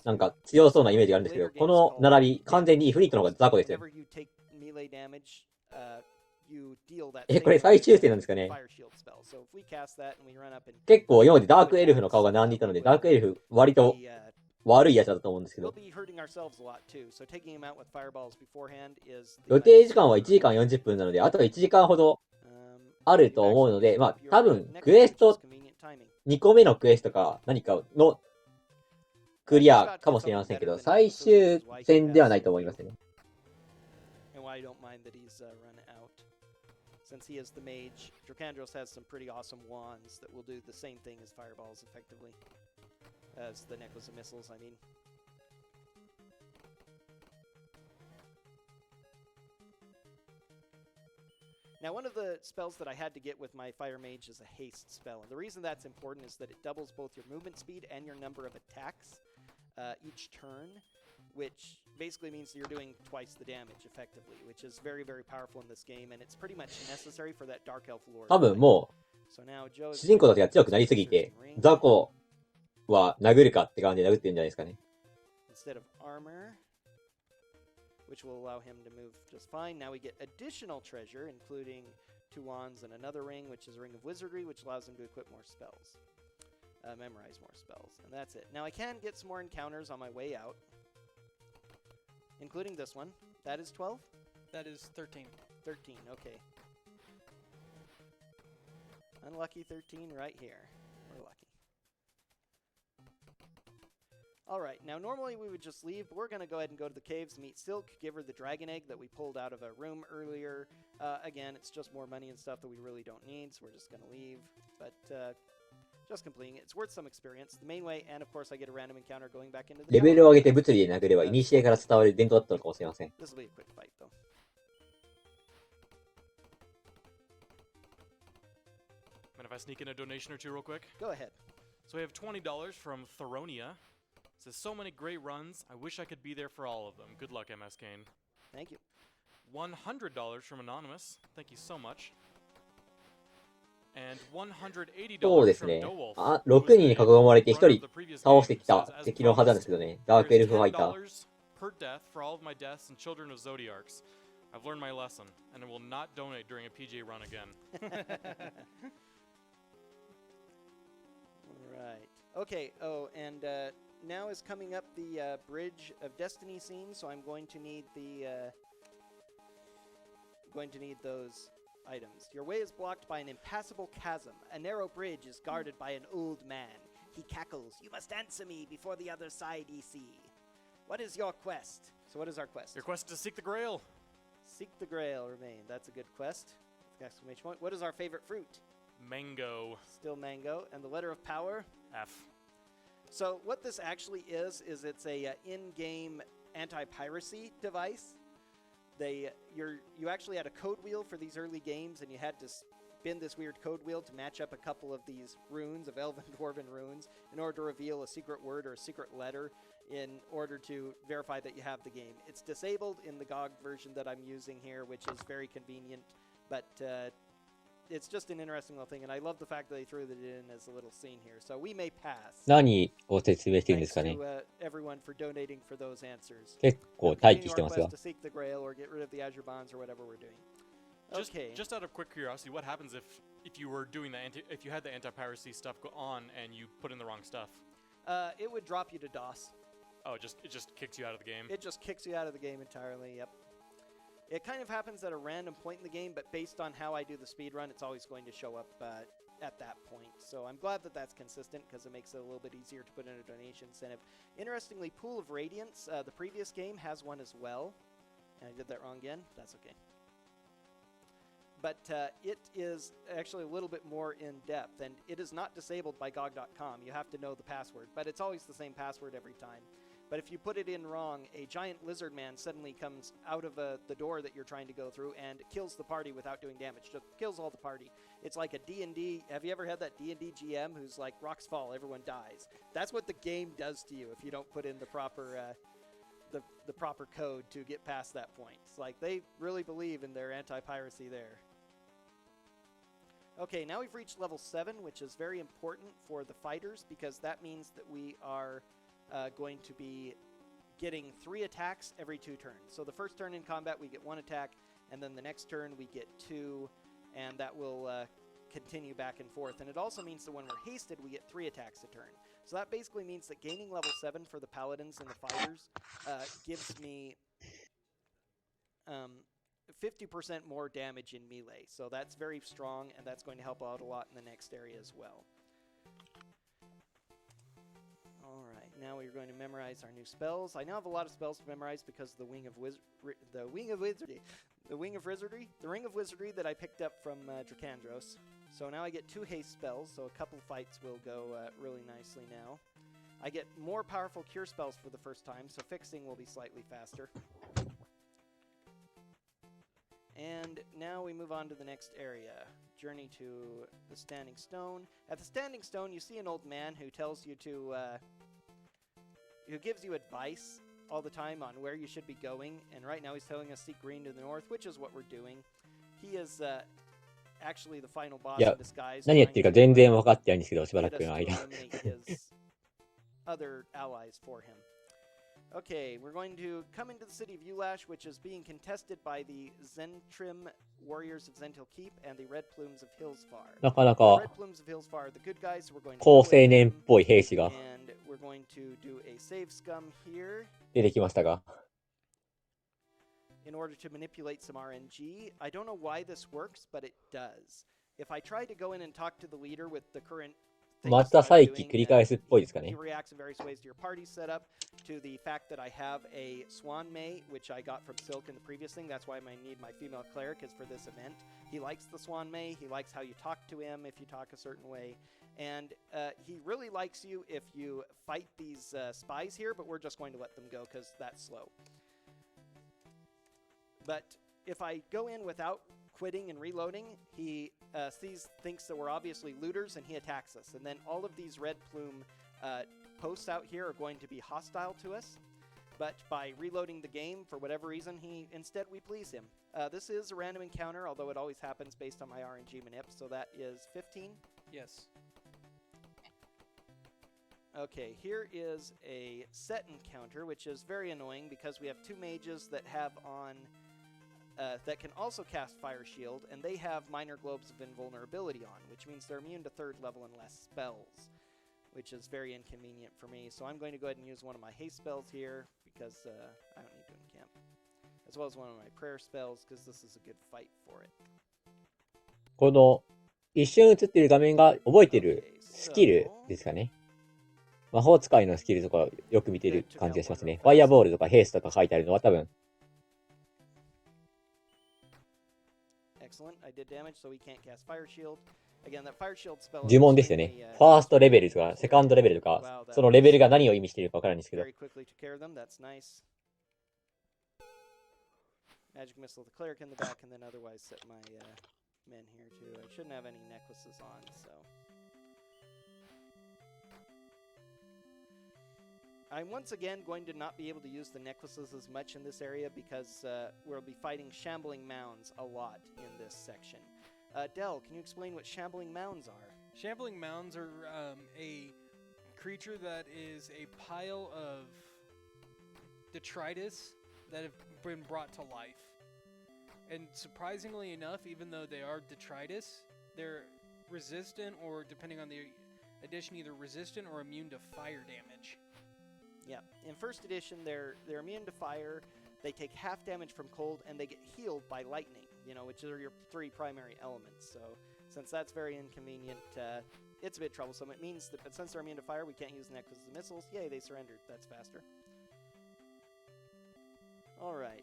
なんか強そうなイメージがあるんですけど、この並び完全にイフリートの方が雑魚ですよ。これ最終戦なんですかね。結構今までダークエルフの顔が並んでいたので、ダークエルフ割と悪いやつだと思うんですけど。予定時間は1時間40分なので、あと1時間ほどあると思うので、まあ多分クエスト、2個目のクエストか何かのクリアかもしれませんけど、最終戦ではないと思いますね。Since he is the mage, Drakandros has some pretty awesome wands that will do the same thing as fireballs effectively. As the necklace of missiles, I mean. Now, one of the spells that I had to get with my fire mage is a haste spell. And the reason that's important is that it doubles both your movement speed and your number of attacks each turn, which basically means you're doing twice the damage effectively, which is very, very powerful in this game, and it's pretty much necessary for that Dark Elf lore. 多分もう主人公たちが強くなりすぎて、雑魚は殴るかって感じで殴ってるんじゃないですかね。Instead of armor, which will allow him to move just fine. Now we get additional treasure, including 2 wands and another ring, which is a ring of wizardry, which allows him to equip more spells, memorize more spells, and that's it. Now I can get some more encounters on my way out. Including this one. That is 12? That is 13. 13, okay. Unlucky 13 right here. We're lucky. Alright, now normally we would just leave, but we're going to go ahead and go to the caves, meet Silk, give her the dragon egg that we pulled out of a room earlier. Again, it's just more money and stuff that we really don't need, so we're just going to leave. But, just completing it. It's worth some experience. The main way, and of course I get a random encounter going back into the レベルを上げて物理で殴れば、古から伝わる伝統だったのかもしれません。This will be a quick fight, though. Mind if I sneak in a donation or two real quick? Go ahead. So we have $20 from Theronia. It says, so many great runs. I wish I could be there for all of them. Good luck, MSKain. Thank you. $100 from Anonymous. Thank you so much. そうですね。6人に囲まれて1人倒してきた敵のはずなんですけどね。ダークエルフファイター。per death for all of my deaths and children of Zodiarchs. I've learned my lesson, and I will not donate during a PJ run again. Right. Okay. Oh, and now is coming up the Bridge of Destiny scene, so I'm going to need the those items. Your way is blocked by an impassable chasm. A narrow bridge is guarded by an old man. He cackles, "You must answer me before the other side ye see. What is your quest?" So what is our quest? Your quest is to seek the Grail. Seek the Grail remain. That's a good quest. Exclamation point. What is our favorite fruit? Mango. Still mango. And the letter of power? F. So what this actually is it's a in-game anti-piracy device. you actually had a code wheel for these early games, and you had to spin this weird code wheel to match up a couple of these runes, of Elven Dwarven runes, in order to reveal a secret word or a secret letter in order to verify that you have the game. It's disabled in the GOG version that I'm using here, which is very convenient, but it's just an interesting little thing, and I love the fact that they threw it in as a little scene here. So we may pass. 何を説明してるんです Thanks かね。 to everyone for donating for those answers. 結構 Continue 待機し our てますよ quest。to seek the Grail or get rid of the Azure bonds or whatever we're doing. Okay. Just out of quick curiosity, what happens if you were doing if you had the anti-piracy stuff go on and you put in the wrong stuff? It would drop you to DOS. Oh, it just kicks you out of the game. It just kicks you out of the game entirely. Yep. It kind of happens at a random point in the game, but based on how I do the speed run, it's always going to show up at that point. So I'm glad that that's consistent because it makes it a little bit easier to put in a donation incentive. Interestingly, Pool of Radiance, the previous game has one as well. And I did that wrong again. That's okay. But it is actually a little bit more in depth, and it is not disabled by GOG.com. You have to know the password, but it's always the same password every time. But if you put it in wrong, a giant lizard man suddenly comes out of the door that you're trying to go through and kills the party without doing damage. Just kills all the party. It's like a D&D. Have you ever had that D&D GM who's like, rocks fall, everyone dies? That's what the game does to you if you don't put in the proper the proper code to get past that point. It's like they really believe in their anti-piracy there. Okay, now we've reached level 7, which is very important for the fighters because that means that we are going to be getting 3 attacks every 2 turns. So the first turn in combat we get 1 attack, and then the next turn we get 2, and that will continue back and forth. And it also means that when we're hasted, we get 3 attacks a turn. So that basically means that gaining level 7 for the paladins and the fighters gives me 50% more damage in melee. So that's very strong, and that's going to help out a lot in the next area as well. Alright, now we're going to memorize our new spells. I now have a lot of spells to memorize because of the Ring of Wizardry that I picked up from Drakandros. So now I get 2 haste spells, so a couple fights will go really nicely now. I get more powerful cure spells for the first time, so fixing will be slightly faster. And now we move on to the next area. Journey to the Standing Stone. At the Standing Stone, you see an old man who tells you to... who gives you advice all the time on where you should be going. And right now he's telling us seek green to the north, which is what we're doing. He is actually the final boss in disguise. 何やってるか全然分かってないんですけど、しばらくの間。Other allies for him. Okay, we're going to come into the city of Ulash, which is being contested by the Zentrim warriors of Zentil Keep and the Red Plumes of Hillsfar. なかな The か Red Plumes of Hillsfar are the good guys, so we're going to 高 go 青 with 年っ them, ぽい兵士が and we're going to do a save scum here 出てきましたが、 in order to manipulate some RNG. I don't know why this works, but it does. If I try to go in and talk to the leader with the current また再起繰り返すっぽいですか he ね。 reacts in various ways to your party setup, to the fact that I have a Swan May, which I got from Silk in the previous thing. That's why I need my female cleric is for this event. He likes the Swan May. He likes how you talk to him if you talk a certain way. And he really likes you if you fight these spies here, but we're just going to let them go because that's slow. But if I go in without quitting and reloading, he thinks that we're obviously looters, and he attacks us. And then all of these red plume posts out here are going to be hostile to us. But by reloading the game, for whatever reason, instead we please him. This is a random encounter, although it always happens based on my RNG manip, so that is 15. Yes. Okay, here is a set encounter, which is very annoying because we have 2 mages that have on... that can also cast Fire Shield, and they have minor globes of invulnerability on, which means they're immune to 3rd level and less spells, which is very inconvenient for me. So I'm going to go ahead and use one of my haste spells here, because I don't need to encamp, as well as one of my prayer spells, because this is a good fight for it. この一瞬映っている画面が覚えているスキルですかね。魔法使いのスキルとかよく見ている感じがしますね。ファイアボールとかヘイスとか書いてあるのは多分。呪文ですよね。ファーストレベルとかセカンドレベルとか、そのレベルが何を意味しているかわからないんですけど。magic missile the cleric in the back, and then otherwise set my men here too. I shouldn't have any necklaces on, so. I'm once again going to not be able to use the necklaces as much in this area because we'll be fighting shambling mounds a lot in this section. Del, can you explain what shambling mounds are? Shambling mounds are a creature that is a pile of detritus that have been brought to life. And surprisingly enough, even though they are detritus, they're resistant, or depending on the edition, either resistant or immune to fire damage. Yeah, in first edition, they're immune to fire, they take half damage from cold, and they get healed by lightning, which are your 3 primary elements. So since that's very inconvenient, it's a bit troublesome. It means that since they're immune to fire, we can't use necklaces and missiles. Yay, they surrendered. That's faster. All right.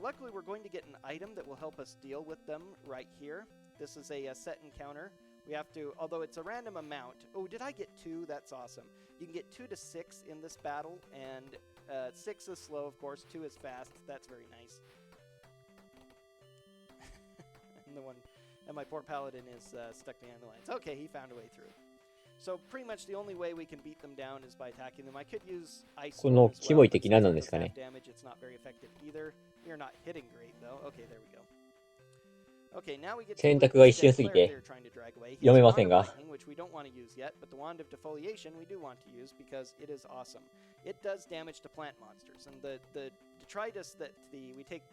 Luckily, we're going to get an item that will help us deal with them right here. This is a set encounter. We have to, although it's a random amount. Oh, did I get 2? That's awesome. You can get 2 to 6 in this battle, and 6 is slow, of course. 2 is fast. That's very nice. And my poor paladin is stuck behind the lines. Okay, he found a way through. So pretty much the only way we can beat them down is by attacking them. I could use ice. このキモい敵何なんですかね。 damage. It's not very effective either. You're not hitting great though. Okay, there we go. Okay, now we get 選択が一瞬すぎて読めませんが。 which we don't want to use yet, but the wand of defoliation we do want to use because it is awesome. It does damage to plant monsters, and the detritus that we take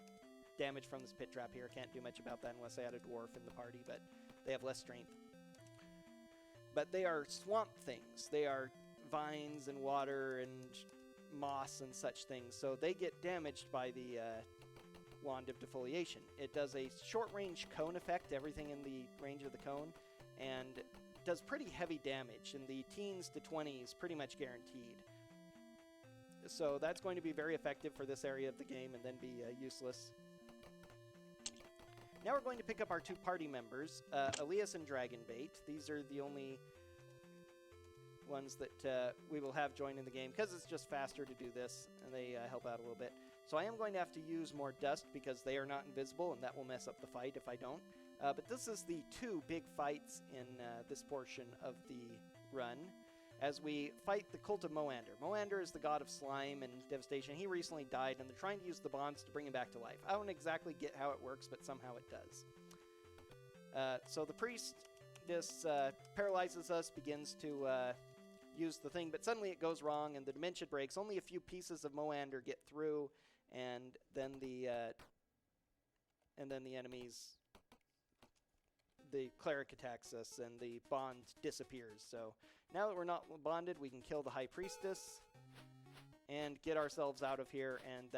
damage from this pit trap here. Can't do much about that unless I add a dwarf in the party, but they have less strength. But they are swamp things. They are vines and water and moss and such things, so they get damaged by the wand of defoliation. It does a short-range cone effect, everything in the range of the cone, and does pretty heavy damage. In the teens to 20s, pretty much guaranteed. So that's going to be very effective for this area of the game and then be useless. Now we're going to pick up our 2 party members, Elias and Dragonbait. These are the only ones that we will have join in the game because it's just faster to do this, and they help out a little bit. So I am going to have to use more dust because they are not invisible, and that will mess up the fight if I don't. But this is the 2 big fights in this portion of the run as we fight the cult of Moander. Moander is the god of slime and devastation. He recently died, and they're trying to use the bonds to bring him back to life. I don't exactly get how it works, but somehow it does. So the priest just paralyzes us, begins to use the thing, but suddenly it goes wrong, and the dimension breaks. Only a few pieces of Moander get through, and then the enemies, the cleric attacks us, and the bond disappears. So now that we're not bonded, we can kill the high priestess and get ourselves out of here, and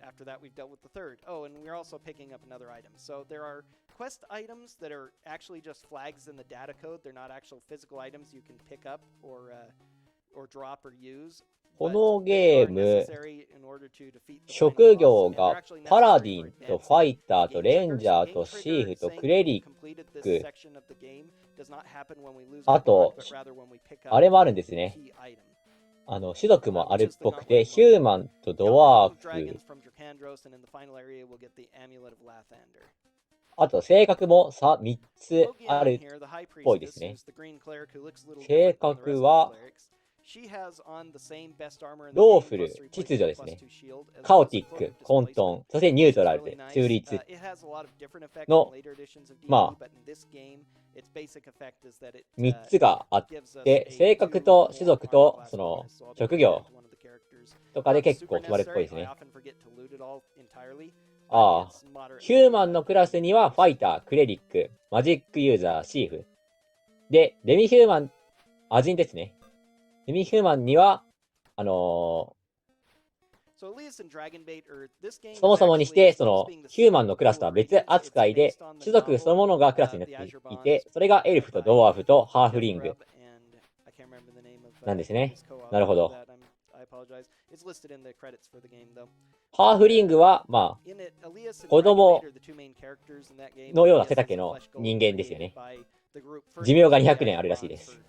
after that we've dealt with the 3rd. Oh, and we're also picking up another item. So there are quest items that are actually just flags in the data code. They're not actual physical items you can pick up or drop or use. このゲーム、職業がパラディンとファイターとレンジャーとシーフとクレリック、あと、あれもあるんですね。種族もあるっぽくて、ヒューマンとドワーフ、あと性格も3つあるっぽいですね。性格は、ローフル、秩序ですね。カオティック、混沌、そしてニュートラルで中立の、3つがあって、性格と種族とその職業とかで結構決まるっぽいですね。ヒューマンのクラスにはファイター、クレリック、マジックユーザー、シーフ。で、デミヒューマン、アジンですね。デミヒューマンには、そもそもにして、その、ヒューマンのクラスとは別扱いで、種族そのものがクラスになっていて、それがエルフとドワーフとハーフリングなんですね。なるほど。ハーフリングは、子供のような背丈の人間ですよね。寿命が200年あるらしいです。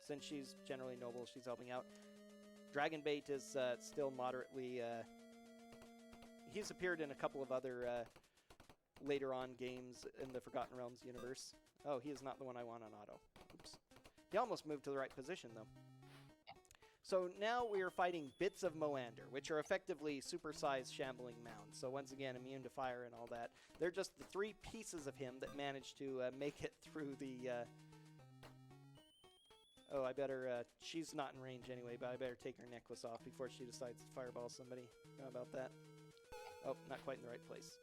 since she's generally noble, she's helping out. Dragonbait is still moderately... he's appeared in a couple of other later on games in the Forgotten Realms universe. Oh, he is not the one I want on auto. Oops. He almost moved to the right position, though. So now we are fighting bits of Moander, which are effectively supersized shambling mounds. So once again, immune to fire and all that. They're just the 3 pieces of him that managed to make it through the... Oh, I better... she's not in range anyway, but I better take her necklace off before she decides to fireball somebody. How about that? Oh, not quite in the right place.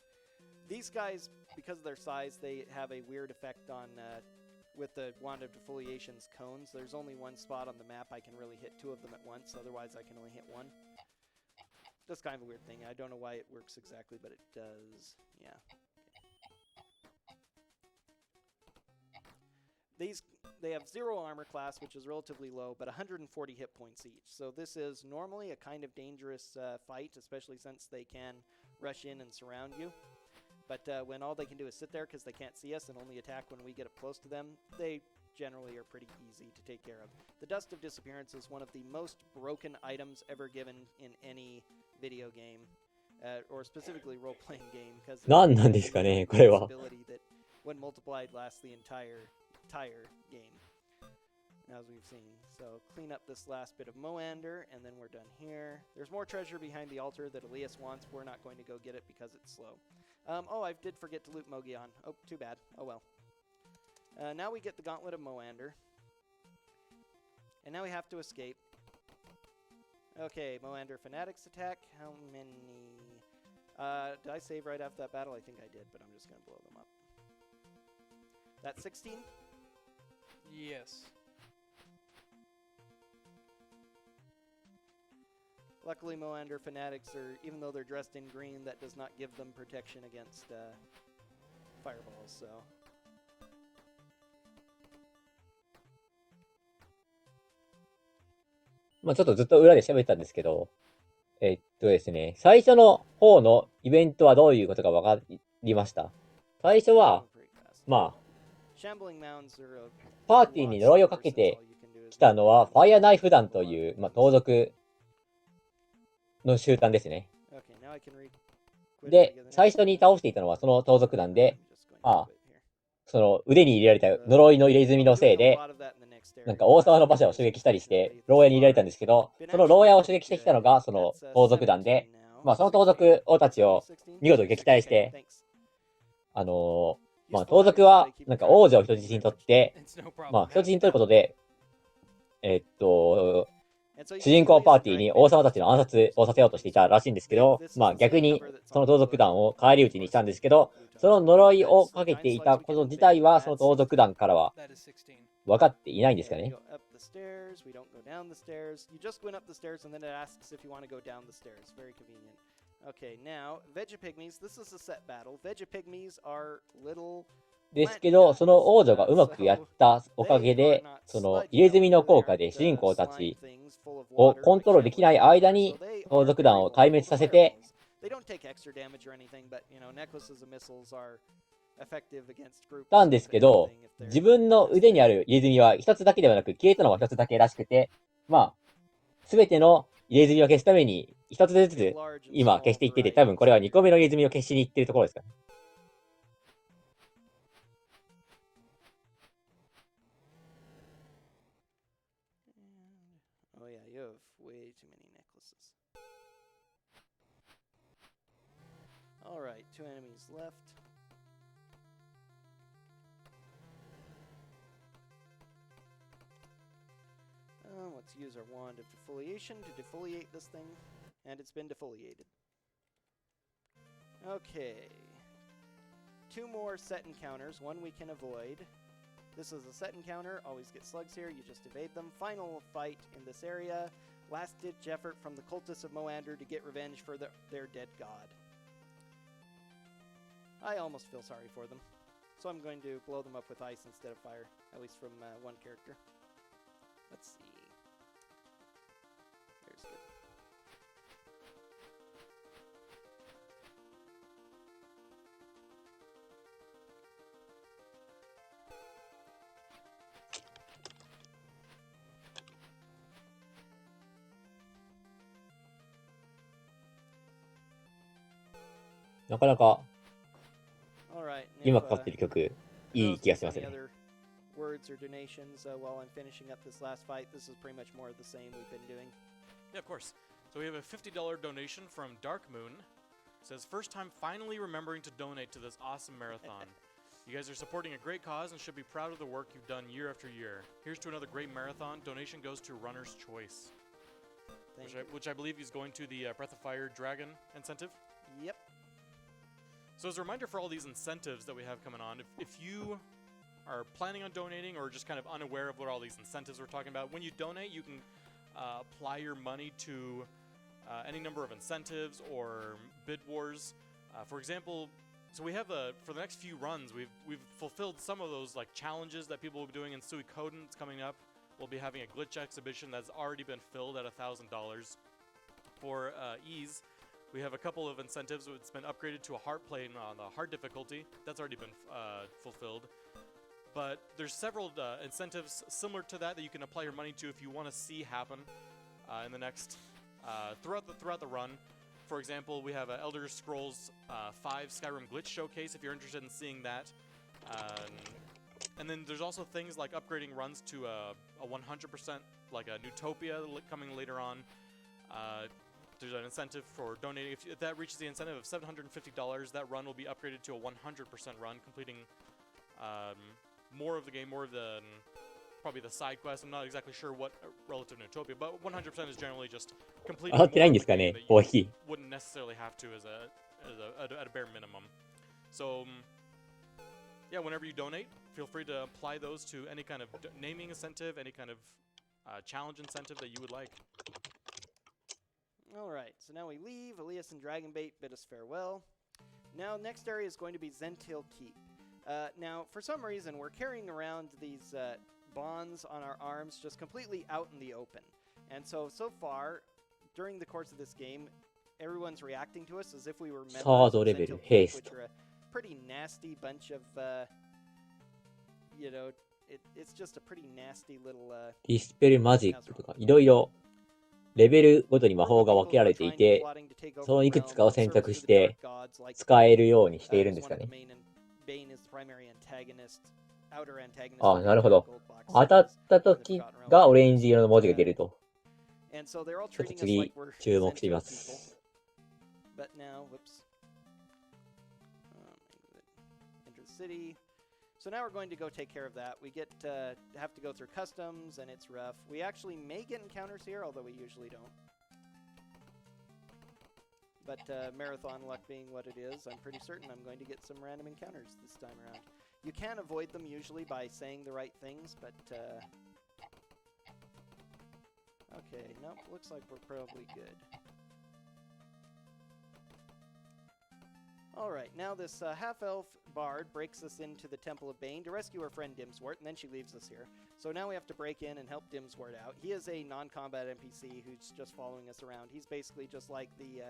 These guys, because of their size, they have a weird effect on... with the Wand of Defoliation's cones, there's only one spot on the map I can really hit 2 of them at once, otherwise I can only hit 1. That's kind of a weird thing. I don't know why it works exactly, but it does. Yeah. They have 0 armor class, which is relatively low, but 140 hit points each. So this is normally a kind of dangerous fight, especially since they can rush in and surround you. But when all they can do is sit there because they can't see us and only attack when we get up close to them, they generally are pretty easy to take care of. The Dust of Disappearance is one of the most broken items ever given in any video game, or specifically role-playing game, because何なんですかね、これは。ability that when multiplied lasts the entire game, as we've seen. So clean up this last bit of Moander, and then we're done here. There's more treasure behind the altar that Elias wants. We're not going to go get it because it's slow. Oh, I did forget to loot Mogion. Oh, too bad. Oh well. Now we get the Gauntlet of Moander. And now we have to escape. Okay, Moander Fanatics attack. How many? Did I save right after that battle? I think I did, but I'm just going to blow them up. That's 16? Yes. Luckily, Moander Fanatics are, even though they're dressed in green, that does not give them protection against fireballs, so.まあちょっとずっと裏で喋ったんですけど、ですね、最初の方のイベントはどういうことか分かりました。最初は、まあ、パーティーに呪いをかけてきたのは、ファイアナイフ団という、まあ、盗賊の集団ですね。で、最初に倒していたのはその盗賊団で、まあ、その腕に入れられた呪いの入れ墨のせいで、なんか王様の馬車を射撃したりして、牢屋に入れられたんですけど、その牢屋を射撃してきたのがその盗賊団で、まあその盗賊王たちを見事撃退して、まあ盗賊はなんか王女を人質にとって、まあ人質に取ることで、主人公パーティーに王様たちの暗殺をさせようとしていたらしいんですけど、まあ逆にその盗賊団を返り討ちにしたんですけど、その呪いをかけていたこと自体はその盗賊団からは分かっていないんですかね。ですけど、その王女がうまくやったおかげで、その入れ墨の効果で主人公たちをコントロールできない間に盗賊団を壊滅させて、たんですけど、自分の腕にある入れ墨は一つだけではなく、消えたのは一つだけらしくて、まあ、すべての入れ墨を消すために、一つずつ今消していってて、多分これは2個目の入れ墨を消しに行っているところですかね。Alright, 2 enemies left. Let's use our Wand of Defoliation to defoliate this thing. And it's been defoliated. Okay. 2 more set encounters, one we can avoid. This is a set encounter, always get slugs here, you just evade them. Final fight in this area. Last-ditch effort from the cultists of Moander to get revenge for their dead god. I almost feel sorry for them. So I'm going to blow them up with ice instead of fire, at least from one character. Let's see. There's good. なかなか Alright, 今かかってる曲、いい気がしますね。 words or donations while I'm finishing up this last fight. This is pretty much more of the same we've been doing. Yeah, of course. So we have a $50 donation from Dark Moon. It says, first time finally remembering to donate to this awesome marathon. You guys are supporting a great cause and should be proud of the work you've done year after year. Here's to another great marathon. Donation goes to Runner's Choice. Which I believe is going to the Breath of Fire Dragon incentive. Yep. So as a reminder for all these incentives that we have coming on, if you are planning on donating or just kind of unaware of what all these incentives we're talking about, when you donate, you can apply your money to any number of incentives or bid wars. For example, so we have for the next few runs, we've fulfilled some of those like challenges that people will be doing in Suikoden. It's coming up. We'll be having a glitch exhibition that's already been filled at $1,000. For ease, we have a couple of incentives. It's been upgraded to a hard plane on the hard difficulty. That's already been fulfilled. But there's several incentives similar to that you can apply your money to if you want to see happen in the next throughout the run. For example, we have Elder Scrolls 5 Skyrim Glitch Showcase if you're interested in seeing that. And then there's also things like upgrading runs to a 100%, like a Newtopia coming later on. There's an incentive for donating. If that reaches the incentive of $750, that run will be upgraded to a 100% run, completing more of the game, more of the probably the side quest. I'm not exactly sure what relative to Newtopia, but 100% is generally just completing more of the game that you wouldn't necessarily have to at a bare minimum. So yeah, whenever you donate, feel free to apply those to any kind of naming incentive, any kind of challenge incentive that you would like. Alright, so now we leave. Elias and Dragonbait bid us farewell. Now, next area is going to be Zentil Keep. Now, for some reason, we're carrying around these bonds on our arms just completely out in the open. And so far, during the course of this game, everyone's reacting to us as if we were members of Zentil Keep, which are a pretty nasty bunch of, it's just a pretty nasty little... ディスペルマジックとか、いろいろレベルごとに魔法が分けられていて、そのいくつかを選択して使えるようにしているんですかね。ああ、なるほど。当たった時がオレンジ色の文字が出ると。ちょっと次、注目してみます。So now we're going to go take care of that. We have to go through customs, and it's rough. We actually may get encounters here, although we usually don't. But marathon luck being what it is, I'm pretty certain I'm going to get some random encounters this time around. You can avoid them usually by saying the right things, but... Okay, nope, looks like we're probably good. Alright, now this half-elf bard breaks us into the Temple of Bane to rescue her friend Dimswort, and then she leaves us here. So now we have to break in and help Dimswort out. He is a non-combat NPC who's just following us around. He's basically just like the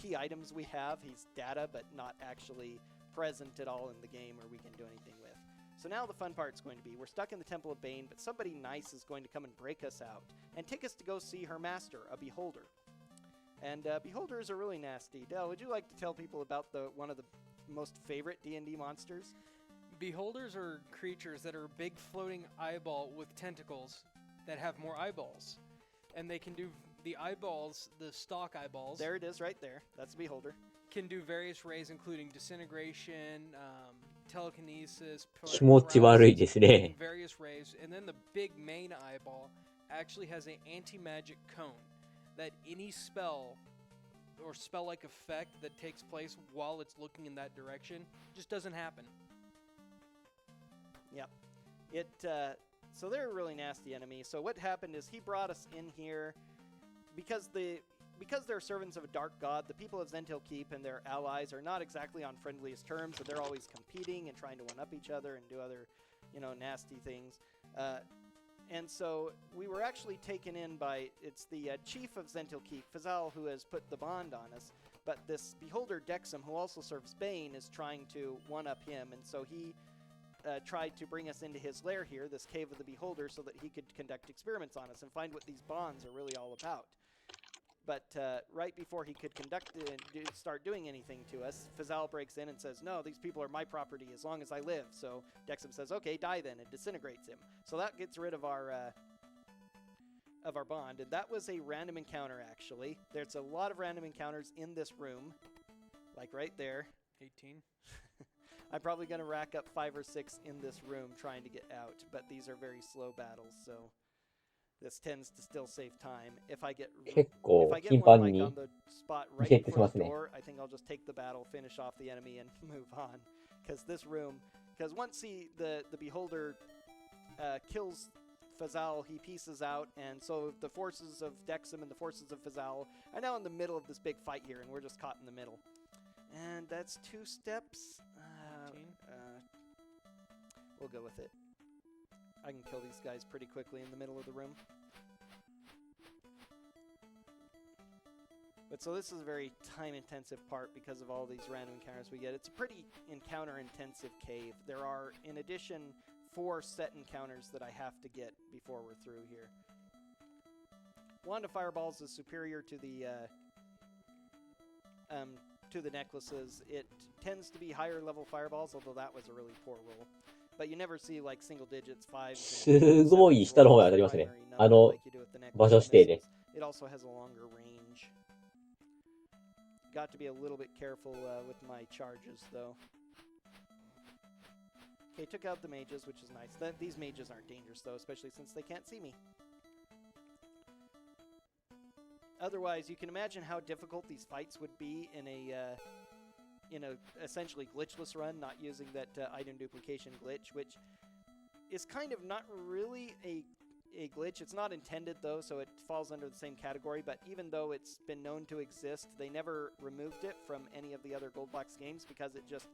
key items we have. He's data, but not actually present at all in the game or we can do anything with. So now the fun part's going to be, we're stuck in the Temple of Bane, but somebody nice is going to come and break us out and take us to go see her master, a beholder. And beholders are really nasty. Del, would you like to tell people about one of the most favorite D&D monsters? Beholders are creatures that are a big floating eyeball with tentacles that have more eyeballs. And they can do the eyeballs, the stock eyeballs. There it is right there. That's a beholder. Can do various rays including disintegration, telekinesis, 気持ち悪いですね。 various rays. And then the big main eyeball actually has an anti-magic cone. That any spell or spell-like effect that takes place while it's looking in that direction just doesn't happen. Yep. So they're a really nasty enemy. So what happened is he brought us in here because they're servants of a dark god. The people of Zentil Keep and their allies are not exactly on friendliest terms, so they're always competing and trying to one-up each other and do other, nasty things. And so we were actually taken in by, it's the chief of Zentil Keep, Fazal, who has put the bond on us. But this beholder Dexum, who also serves Bane, is trying to one-up him. And so he tried to bring us into his lair here, this Cave of the Beholder, so that he could conduct experiments on us and find what these bonds are really all about. But right before he could start doing anything to us, Fazal breaks in and says, no, these people are my property as long as I live. So Dexam says, okay, die then, and disintegrates him. So that gets rid of our bond. And that was a random encounter, actually. There's a lot of random encounters in this room, like right there. 18. I'm probably going to rack up 5 or 6 in this room trying to get out, but these are very slow battles, so this tends to still save time. If I get one like on the spot right before the door, I think I'll just take the battle, finish off the enemy, and move on. Because once the Beholder kills Fazal, he pieces out, and so the forces of Dexam and the forces of Fazal are now in the middle of this big fight here, and we're just caught in the middle. And that's 2 steps. We'll go with it. I can kill these guys pretty quickly in the middle of the room. But so this is a very time-intensive part because of all these random encounters we get. It's a pretty encounter-intensive cave. There are, in addition, 4 set encounters that I have to get before we're through here. Wand of Fireballs is superior to the necklaces. It tends to be higher level fireballs, although that was a really poor roll. But you never see like single digits, 5. すごい下の方が当たりますね。場所指定で。It also has a longer range. Got to be a little bit careful with my charges, though. Okay, took out the mages, which is nice. These mages aren't dangerous, though, especially since they can't see me. Otherwise, you can imagine how difficult these fights would be in a essentially glitchless run, not using that item duplication glitch, which is kind of not really a glitch. It's not intended, though, so it falls under the same category, but even though it's been known to exist, they never removed it from any of the other Gold Box games because it just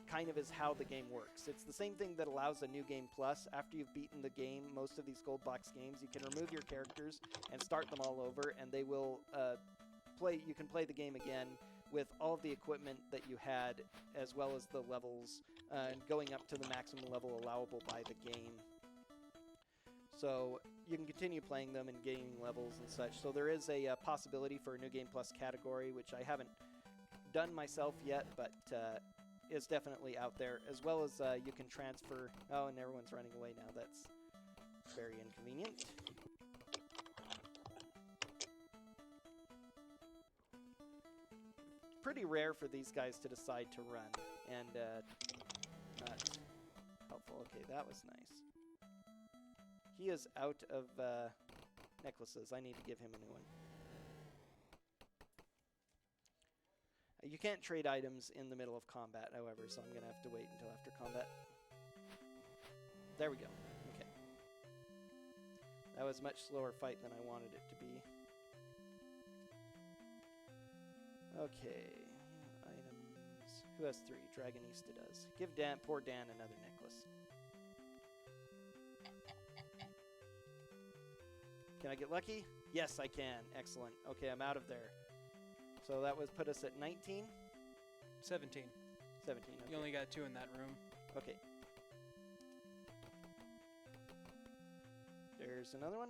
kind of is how the game works. It's the same thing that allows a New Game Plus. After you've beaten the game, most of these Gold Box games, you can remove your characters and start them all over, and they will you can play the game again with all of the equipment that you had, as well as the levels, going up to the maximum level allowable by the game. So you can continue playing them and gaining levels and such. So there is a possibility for a New Game Plus category, which I haven't done myself yet, but is definitely out there, as well as you can transfer. Oh, and everyone's running away now. That's very inconvenient. Pretty rare for these guys to decide to run, and not helpful. Okay, that was nice. He is out of necklaces. I need to give him a new one. You can't trade items in the middle of combat, however, so I'm going to have to wait until after combat. There we go. Okay. That was a much slower fight than I wanted it to be. Okay. Items. Who has 3? Dragonista does. Give poor Dan another necklace. Can I get lucky? Yes, I can. Excellent. Okay, I'm out of there. So that was put us at 19? 17. 17, okay. You only got 2 in that room. Okay. There's another one.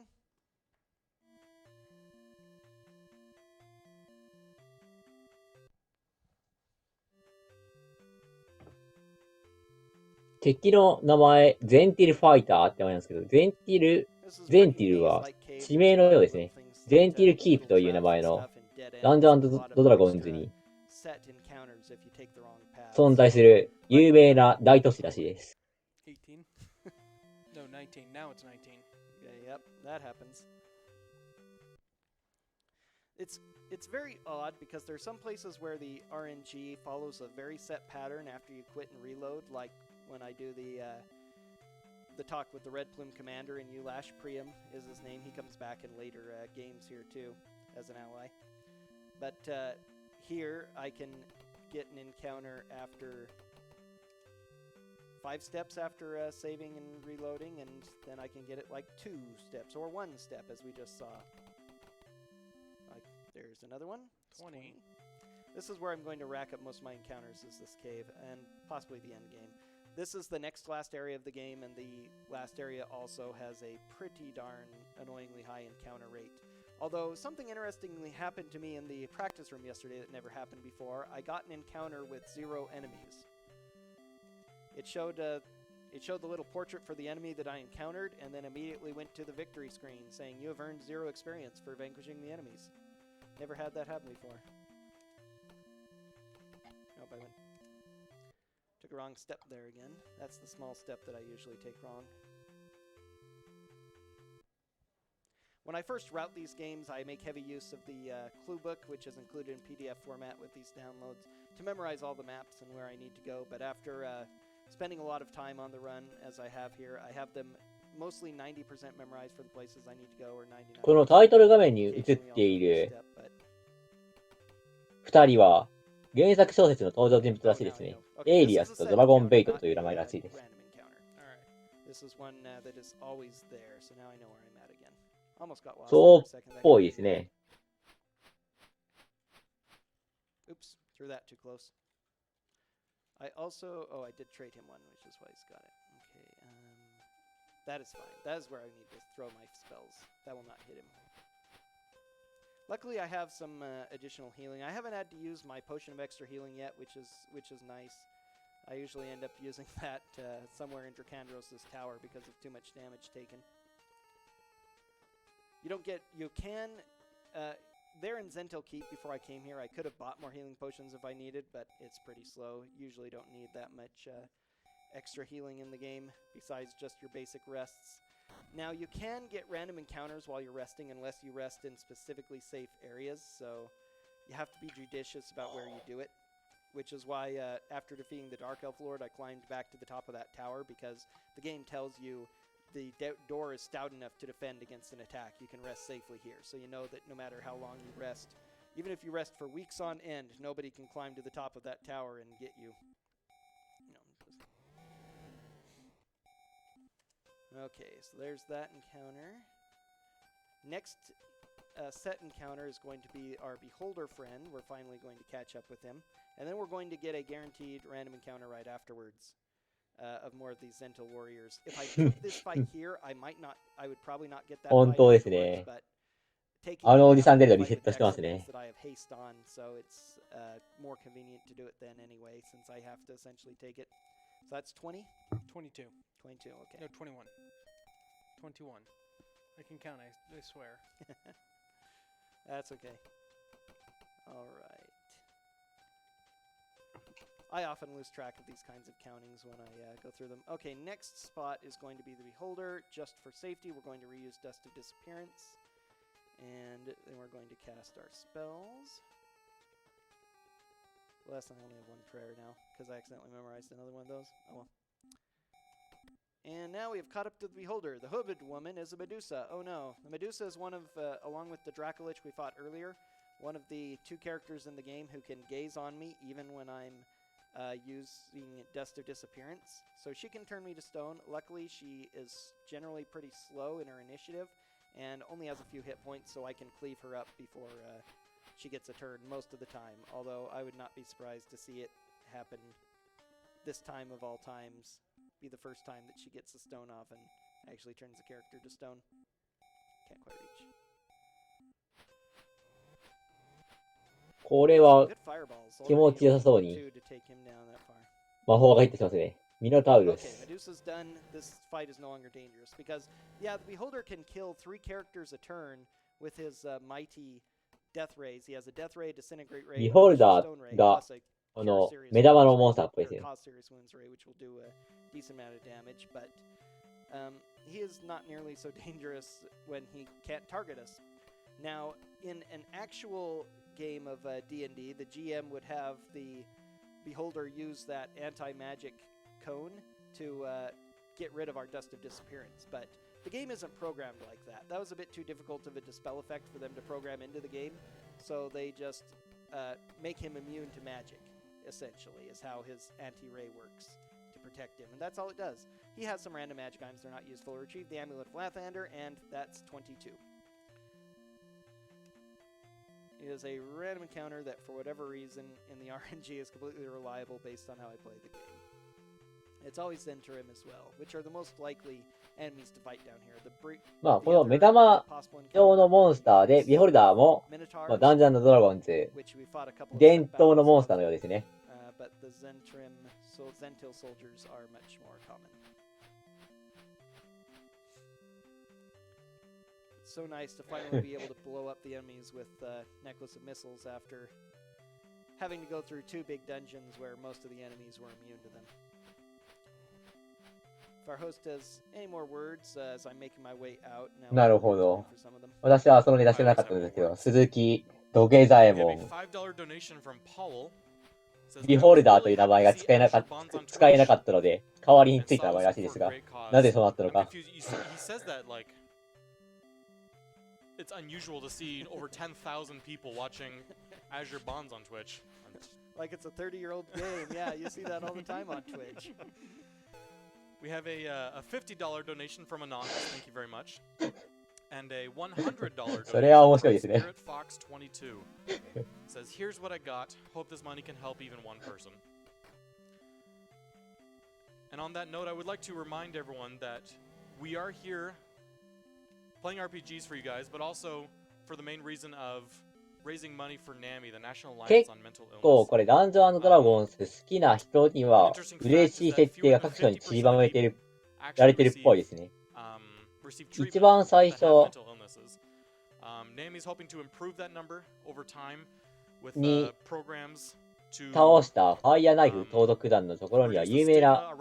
敵の名前、ゼンティルファイターって名前なんですけど、ゼンティルは地名のようですね。ゼンティルキープという名前のダンジョン&ドラゴンズに存在する有名な大都市らしいです。18? No, 19. Now it's 19. Yep, that happens. It's very odd because there are some places where the RNG follows a very set pattern after you quit and reload, like when I do the talk with the Red Plume Commander in Ulash. Priam is his name. He comes back in later games here too as an ally. But here I can get an encounter after 5 steps after saving and reloading, and then I can get it like 2 steps or 1 step, as we just saw. Like, there's another one. 20. This is where I'm going to rack up most of my encounters, is this cave, and possibly the end game. This is the next last area of the game, and the last area also has a pretty darn annoyingly high encounter rate. Although something interestingly happened to me in the practice room yesterday that never happened before. I got an encounter with 0 enemies. It showed the little portrait for the enemy that I encountered, and then immediately went to the victory screen saying, "You have earned 0 experience for vanquishing the enemies." Never had that happen before. Nope, I went. Took a wrong step there again. That's the small step that I usually take wrong. When I first route these games, I make heavy use of the clue book, which is included in PDF format with these downloads, to memorize all the maps and where I need to go. But after spending a lot of time on the run, as I have here, I have them mostly 90% memorized for the places I need to go, or 99%. このタイトル画面に映っている2人は原作小説の登場人物らしいですね。エイリアスとドラゴンベイトという名前らしいです。そうっぽいですね。Oops, threw that too close. I also, I did trade him one, which is why he's got it. Okay, that is fine. That is where I need to throw my spells. That will not hit him. Luckily, I have some additional healing. I haven't had to use my potion of extra healing yet, which is nice. I usually end up using that somewhere in Dracandros' tower because of too much damage taken. You can, there in Zentil Keep before I came here, I could have bought more healing potions if I needed, but it's pretty slow. Usually don't need that much extra healing in the game, besides just your basic rests. Now, you can get random encounters while you're resting, unless you rest in specifically safe areas, so you have to be judicious about where you do it, which is why after defeating the Dark Elf Lord, I climbed back to the top of that tower, because the game tells you the door is stout enough to defend against an attack. You can rest safely here, so you know that no matter how long you rest, even if you rest for weeks on end, nobody can climb to the top of that tower and get you. Okay, so there's that encounter. Next set encounter is going to be our Beholder friend. We're finally going to catch up with him. And then we're going to get a guaranteed random encounter right afterwards of more of these Zentil warriors. If I took this fight here, I would probably not get that fight afterwards, but taking it after the fight with Dexter means that I have haste on, so it's more convenient to do it then anyway, since I have to essentially take it. So that's 20? 22. 22, okay. No, 21. 21. I can count, I swear. That's okay. All right. I often lose track of these kinds of countings when I go through them. Okay, next spot is going to be the Beholder. Just for safety, we're going to reuse Dust of Disappearance. And then we're going to cast our spells. Last I only have one prayer now, because I accidentally memorized another one of those. Oh well. And now we have caught up to the Beholder. The Hooded Woman is a Medusa. Oh no. The Medusa is one of, along with the Dracolich we fought earlier, one of the 2 characters in the game who can gaze on me even when I'm using Dust of Disappearance. So she can turn me to stone. Luckily, she is generally pretty slow in her initiative and only has a few hit points, so I can cleave her up before she gets a turn most of the time. Although I would not be surprised to see it happen this time of all times. Be the first time that she gets the stone off and actually turns the character to stone. Can't quite reach. これは気持ちよさそうに魔法が入ってしますね。ミノタウルス。Okay, Medusa's done. This fight is no longer dangerous because, yeah, the Beholder can kill 3 characters a turn with his mighty death rays. He has a death ray, disintegrate ray, ビホルダーがこの目玉のモンスターっぽいですね。Which will do a decent amount of damage, but he is not nearly so dangerous when he can't target us. Now, in an actual game of D&D, the GM would have the Beholder use that anti-magic cone to get rid of our Dust of Disappearance, but the game isn't programmed like that. That was a bit too difficult of a dispel effect for them to program into the game, so they just make him immune to magic, essentially, is how his anti-ray works to protect him, and that's all it does. He has some random magic items that are not useful. Retrieve the Amulet of Lathander, and that's 22. It is a random encounter that, for whatever reason, in the RNG is completely reliable based on how I play the game. It's always Zentrim as well, which are the most likely enemies to fight down here. まあ、この目玉用のモンスターで、ビホルダーも、まあ、ダンジョン&ドラゴンズ、伝統のモンスターのようですね。But the Zentrim, so Zentil soldiers are much more common. It's so nice to finally be able to blow up the enemies with Necklace of Missiles after having to go through 2 big dungeons where most of the enemies were immune to them. If our host has any more words as I'm making my way out now. なるほど。私はそのネタ知らなかったんですけど、鈴木土下座右衛門。ビホルダーという名前が使えなかったので、代わりについた名前らしいですが、なぜそうなったのか。It's unusual to see over 10,000 people watching Azure Bonds on Twitch. Like it's a 30-year-old game. Yeah, you see that all the time on Twitch. We have a $50 donation from Anonymous. Thank you very much. And a $100 donation from Spirit Fox 22. Says, here's what I got. Hope this money can help even one person. And on that note, I would like to remind everyone that we are here playing RPGs for you guys, but also for the main reason of raising money for NAMI, the National Alliance on Mental Illness. 結構これダンジョン&ドラゴンズ好きな人には嬉しい設定が各所に散りばめてられてるっぽいですね。一番最初に倒したファイヤーナイフ盗賊団のところには有名な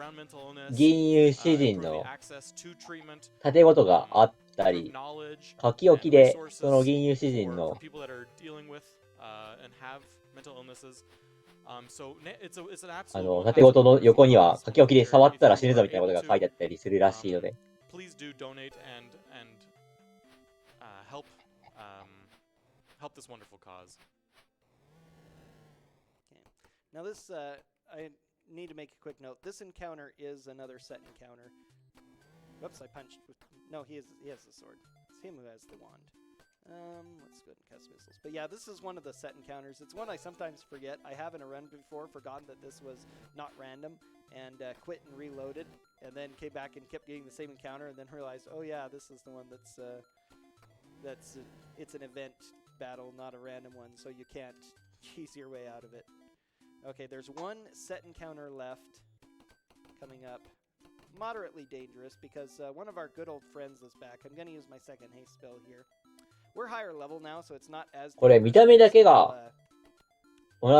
銀融詩人の盾ごとがあったり、書き置きでその銀融詩人の盾ごとの横には書き置きで触ったら死ぬぞみたいなことが書いてあったりするらしいので。Help this wonderful cause. Now this, I need to make a quick note. This encounter is another set encounter. Whoops, I punched with... No, he has the sword. It's him who has the wand. Let's go ahead and cast missiles. But yeah, this is one of the set encounters. It's one I sometimes forget. I have in a run before forgotten that this was not random and quit and reloaded and then came back and kept getting the same encounter and then realized, oh yeah, this is the one it's an event battle, not a random one, so you can't cheese your way out of it. Okay, there's one set encounter left coming up. Moderately dangerous because one of our good old friends is back. I'm going to use my second haste spell here. We're higher level now, so it's not as これ見た目だけが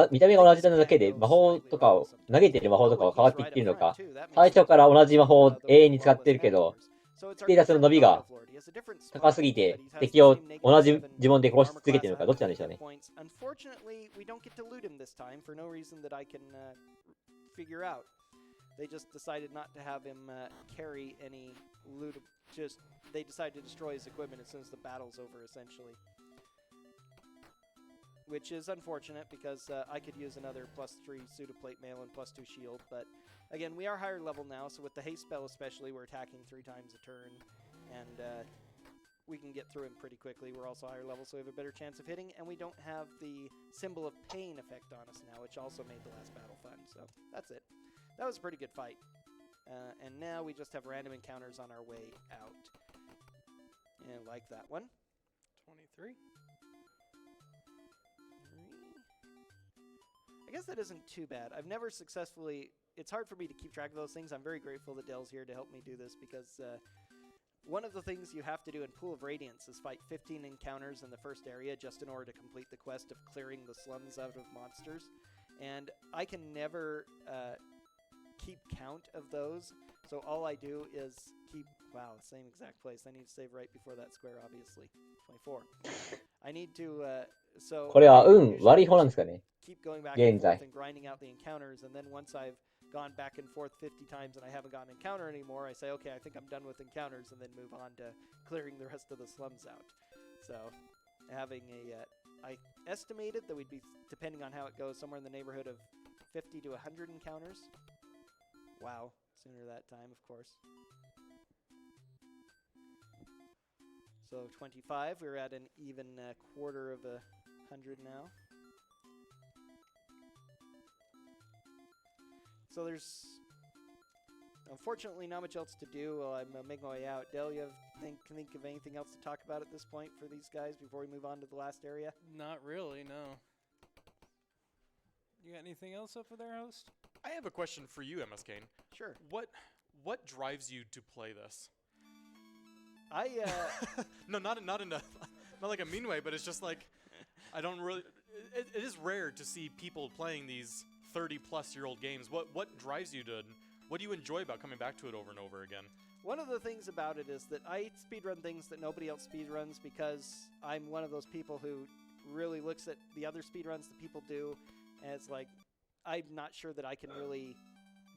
見た目が同じなだけで魔法とかを投げてる魔法とかは変わっていっているのか、最初から同じ魔法を永遠に使ってるけど、ステータスの伸びが高すぎて敵を同じ呪文で殺し続けてるのか、どっちなんでしょうね。Unfortunately, we don't get to loot him this time for no reason that I can figure out. They just decided not to have him carry any loot. Just they decided to destroy his equipment as soon as the battle's over, essentially. Which is unfortunate because I could use another +3 pseudoplate mail and +2 shield, but again, we are higher level now, so with the haste spell especially, we're attacking 3 times a turn, and we can get through him pretty quickly. We're also higher level, so we have a better chance of hitting, and we don't have the symbol of pain effect on us now, which also made the last battle fun, so that's it. That was a pretty good fight. And now we just have random encounters on our way out. And like that one. 23. I guess that isn't too bad. I've never successfully... It's hard for me to keep track of those things. I'm very grateful that Dell's here to help me do this because one of the things you have to do in Pool of Radiance is fight 15 encounters in the first area just in order to complete the quest of clearing the slums out of monsters. And I can never keep count of those. So all I do is keep... Wow, same exact place. I need to save right before that square, obviously. 24. I need to... So これは悪い方なんですかね。 keep going back and forth and grinding out the encounters, and then once I've gone back and forth 50 times and I haven't gotten an encounter anymore, I say, okay, I think I'm done with encounters, and then move on to clearing the rest of the slums out. So having I estimated that we'd be, depending on how it goes, somewhere in the neighborhood of 50 to 100 encounters. Wow, sooner that time, of course. So 25, we're at an even quarter of 100 now. So there's Unfortunately, not much else to do while I'm making my way out. Del, you think of anything else to talk about at this point for these guys before we move on to the last area? Not really, no. You got anything else up for there, host? I have a question for you, MSKain. Sure. What drives you to play this? No, not like a mean way, but it's just like I don't really. It is rare to see people playing these 30-plus-year-old games. What drives you to? What do you enjoy about coming back to it over and over again? One of the things about it is that I speedrun things that nobody else speedruns because I'm one of those people who really looks at the other speedruns that people do, and it's like I'm not sure that I can really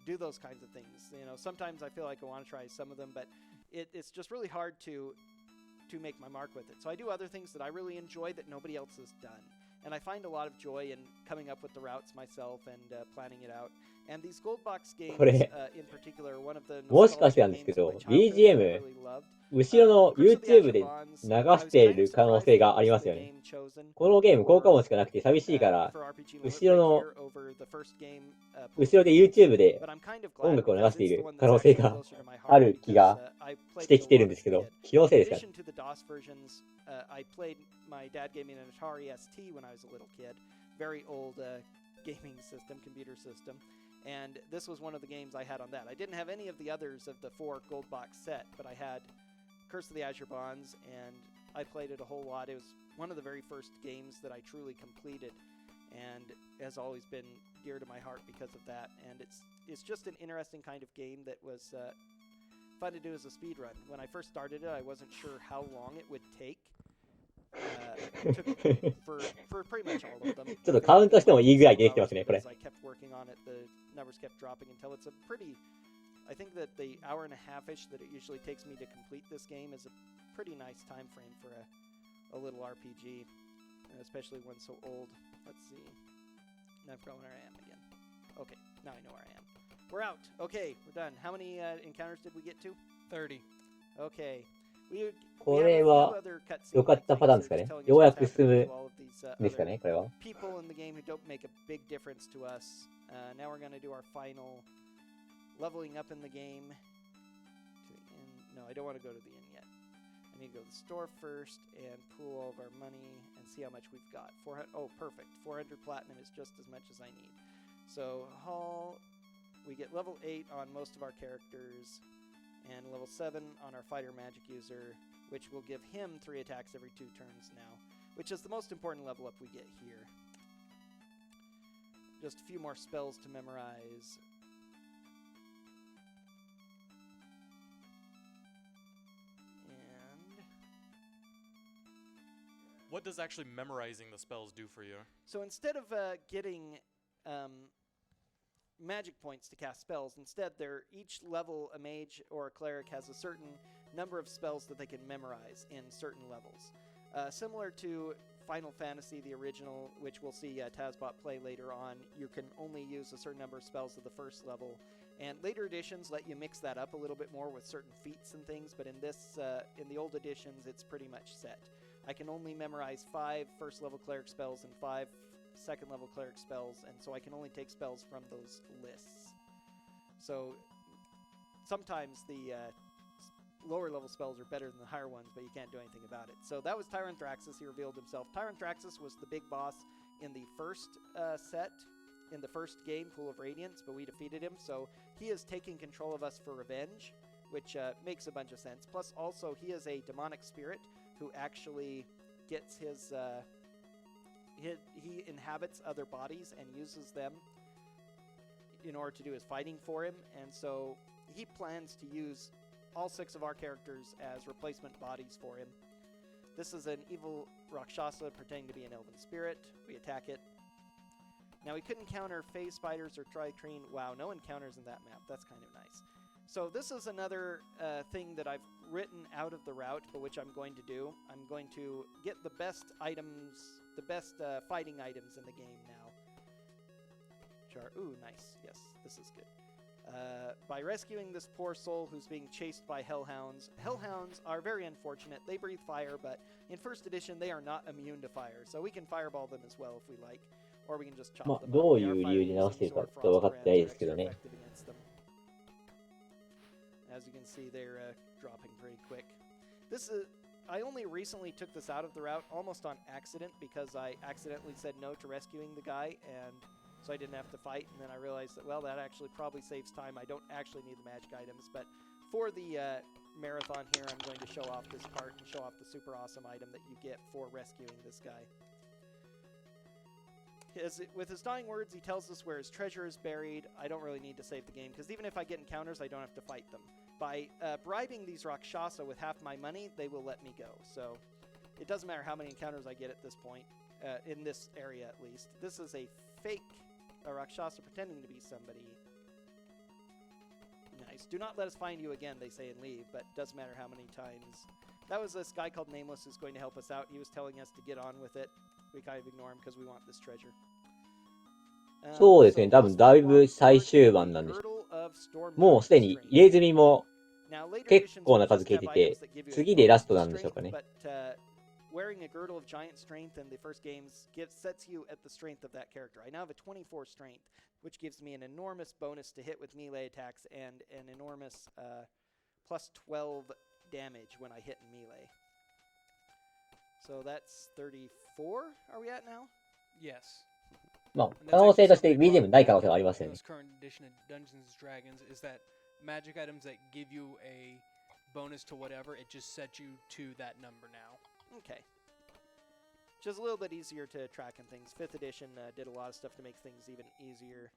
do those kinds of things. You know, sometimes I feel like I want to try some of them, but it's just really hard to make my mark with it. So I do other things that I really enjoy that nobody else has done. And I find a lot of joy in coming up with the routes myself and planning it out. And these gold box games, in particular, one of the もしかしてなんですけど、BGM、後ろの YouTube で流している可能性がありますよね。このゲーム効果音しかなくて寂しいから、後ろで YouTube で音楽を流している可能性がある気がしてきてるんですけど、気のせいですかね。I played my dad gave me an Atari ST when I was a little kid, very old gaming system, computer system, and this was one of the games I had on that. I didn't have any of the others of the 4 gold box set, but I had Curse of the Azure Bonds, and I played it a whole lot. It was one of the very first games that I truly completed, and has always been dear to my heart because of that. And it's just an interesting kind of game that was fun to do as a speed run. When I first started it, I wasn't sure how long it would take. For pretty much all of them. ちょっとカウントしてもいいぐらいできてますね、これ。I kept working on it, the numbers kept dropping until it's a pretty. I think that the hour and a half-ish that it usually takes me to complete this game is a pretty nice time frame for a little RPG, especially one so old. Let's see. Now I've forgotten where I am again. Okay, now I know where I am. We're out. Okay, we're done. How many encounters did we get to? 30. Okay. これは良かったパターンですかね。ようやく進むですかね、これは。People in the game who don't make a big difference to us. Now we're going to do our final leveling up in the game. To the end. No, I don't want to go to the end yet. I need to go to the store first and pool all of our money and see how much we've got. 400. Oh, perfect. 400 platinum is just as much as I need. So, haul. We get level 8 on most of our characters. And level 7 on our fighter magic user, which will give him 3 attacks every 2 turns now, which is the most important level up we get here. Just a few more spells to memorize. And what does actually memorizing the spells do for you? So instead of getting magic points to cast spells. Instead, each level a mage or a cleric has a certain number of spells that they can memorize in certain levels. Similar to Final Fantasy, the original, which we'll see Tazbot play later on, you can only use a certain number of spells at the first level. And later editions let you mix that up a little bit more with certain feats and things, but in in the old editions, it's pretty much set. I can only memorize 5 first-level cleric spells and 5 second-level cleric spells, and so I can only take spells from those lists. So sometimes the lower-level spells are better than the higher ones, but you can't do anything about it. So that was Tyranthraxus. He revealed himself. Tyranthraxus was the big boss in the first set, in the first game, Pool of Radiance, but we defeated him. So he is taking control of us for revenge, which makes a bunch of sense. Plus, also, he is a demonic spirit who actually gets his... He inhabits other bodies and uses them in order to do his fighting for him, and so he plans to use all 6 of our characters as replacement bodies for him. This is an evil Rakshasa pretending to be an elven spirit. We attack it. Now we couldn't counter phase spiders or tritrine. Wow, no encounters in that map. That's kind of nice. So this is another thing that I've written out of the route, but which I'm going to do. I'm going to get the best items, the best fighting items in the game now. Ooh, nice. Yes, this is good. By rescuing this poor soul who's being chased by hellhounds. Hellhounds are very unfortunate. They breathe fire, but in first edition they are not immune to fire, so we can fireball them as well if we like, or we can just chop them up. どういう理由で直しているかちょっと分かってないですけどね。as you can see, they're dropping pretty quick. I only recently took this out of the route almost on accident because I accidentally said no to rescuing the guy, and so I didn't have to fight, and then I realized that, well, that actually probably saves time. I don't actually need the magic items, but for the marathon here, I'm going to show off this part and show off the super awesome item that you get for rescuing this guy. With his dying words, he tells us where his treasure is buried. I don't really need to save the game, because even if I get encounters, I don't have to fight them. By bribing these Rakshasa with half my money, they will let me go. So it doesn't matter how many encounters I get at this point, in this area at least. This is a fake Rakshasa pretending to be somebody. Nice. Do not let us find you again, they say, and leave, but doesn't matter how many times. That was this guy called Nameless who's going to help us out. He was telling us to get on with it. We kind of ignore him because we want this treasure. そうですね。多分だいぶ最終盤なんでしょう。もうすでに入れ墨も結構な数消えてて、次でラストなんでしょうかね。Wearing a girdle of giant strength in the first games sets you at the strength of that character. I now have a 24 strength, which gives me an enormous bonus to hit with melee attacks and an enormous plus 12 damage when I hit in melee. So that's 34. Are we at now? Yes. まあ、可能性として BGM ない可能性はありますよね。This current edition of Dungeons and Dragons is that magic items that give you a bonus to whatever, it just sets you to that number now. Okay. Just a little bit easier to track and things. 5th edition did a lot of stuff to make things even easier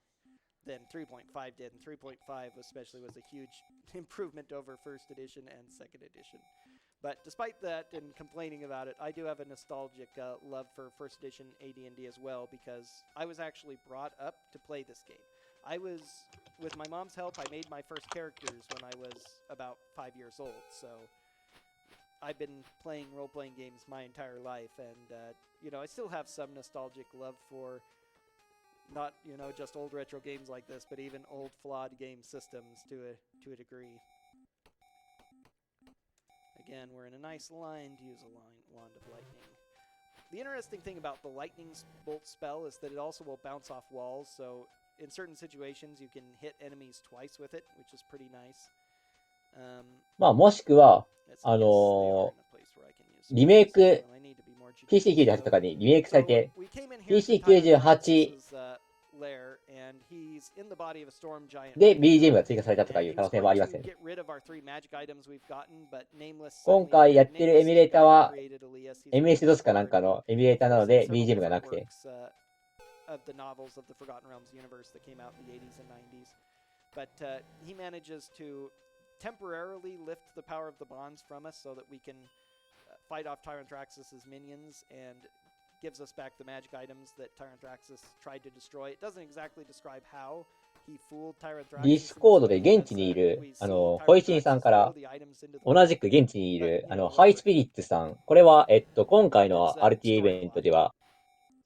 than 3.5 did, and 3.5 especially was a huge improvement over 1st edition and 2nd edition. But despite that and complaining about it, I do have a nostalgic love for 1st edition AD&D as well, because I was actually brought up to play this game. With my mom's help, I made my first characters when I was about 5 years old, so I've been playing role-playing games my entire life, and, I still have some nostalgic love for not, just old retro games like this, but even old flawed game systems to a degree. Again, we're in a nice line to use a Wand of Lightning. The interesting thing about the Lightning Bolt spell is that it also will bounce off walls, so in certain situations you can hit enemies twice with it, which is pretty nice. まあ、もしくは、リメイク、PC98 とかにリメイクされて、PC98 で BGM が追加されたとかいう可能性もありますよね。今回やってるエミュレーターは MS-DOS かなんかのエミュレーターなので BGM がなくて。temporarily lift the power of the bonds from us so that we can fight off Tyranthraxus's minions and gives us back the magic items that Tyranthraxus tried to destroy. It doesn't exactly describe how he fooled Tyranthraxus. ディスコードで現地にいる、ホイチンさんから、同じく現地にいる、ハイスピリッツさん。これは、今回の RT イベントでは、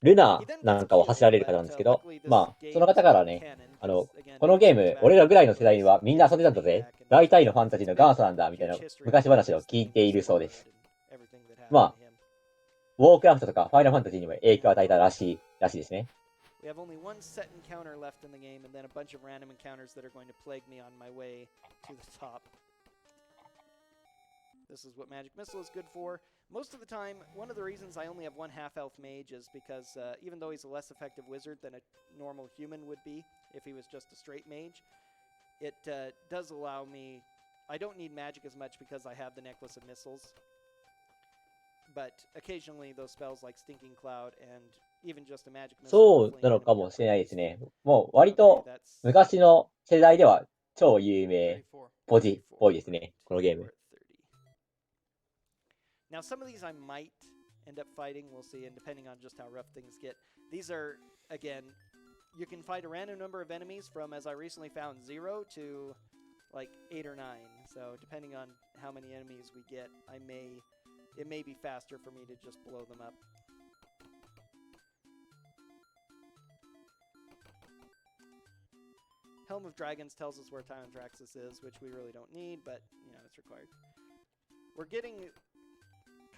ルナなんかを走られる方なんですけど、まあ、その方からね、このゲーム、俺らぐらいの世代にはみんな遊んでたんだぜ。大体のファンタジーの元祖なんだ、みたいな昔話を聞いているそうです。まあ、ウォークラフトとかファイナルファンタジーにも影響を与えたらしいですね。We have only one set encounter left in the game, and then a bunch of random encounters that are going to plague me on my way to the top. This is what Magic Missile is good for. Most of the time, one of the reasons I only have one half-elf mage is because even though he's a less effective wizard than a normal human would be if he was just a straight mage, it does allow me... I don't need magic as much because I have the Necklace of Missiles. But occasionally those spells like Stinking Cloud and even just a magic missile... そうなのかもしれないですね。もう割と昔の世代では超有名ポジっぽいですね、このゲーム。Now, some of these I might end up fighting, we'll see, and depending on just how rough things get. These are, again, you can fight a random number of enemies from, as I recently found, 0 to, like, 8 or 9. So, depending on how many enemies we get, it may be faster for me to just blow them up. Helm of Dragons tells us where Tyranthraxus is, which we really don't need, but, it's required. We're getting...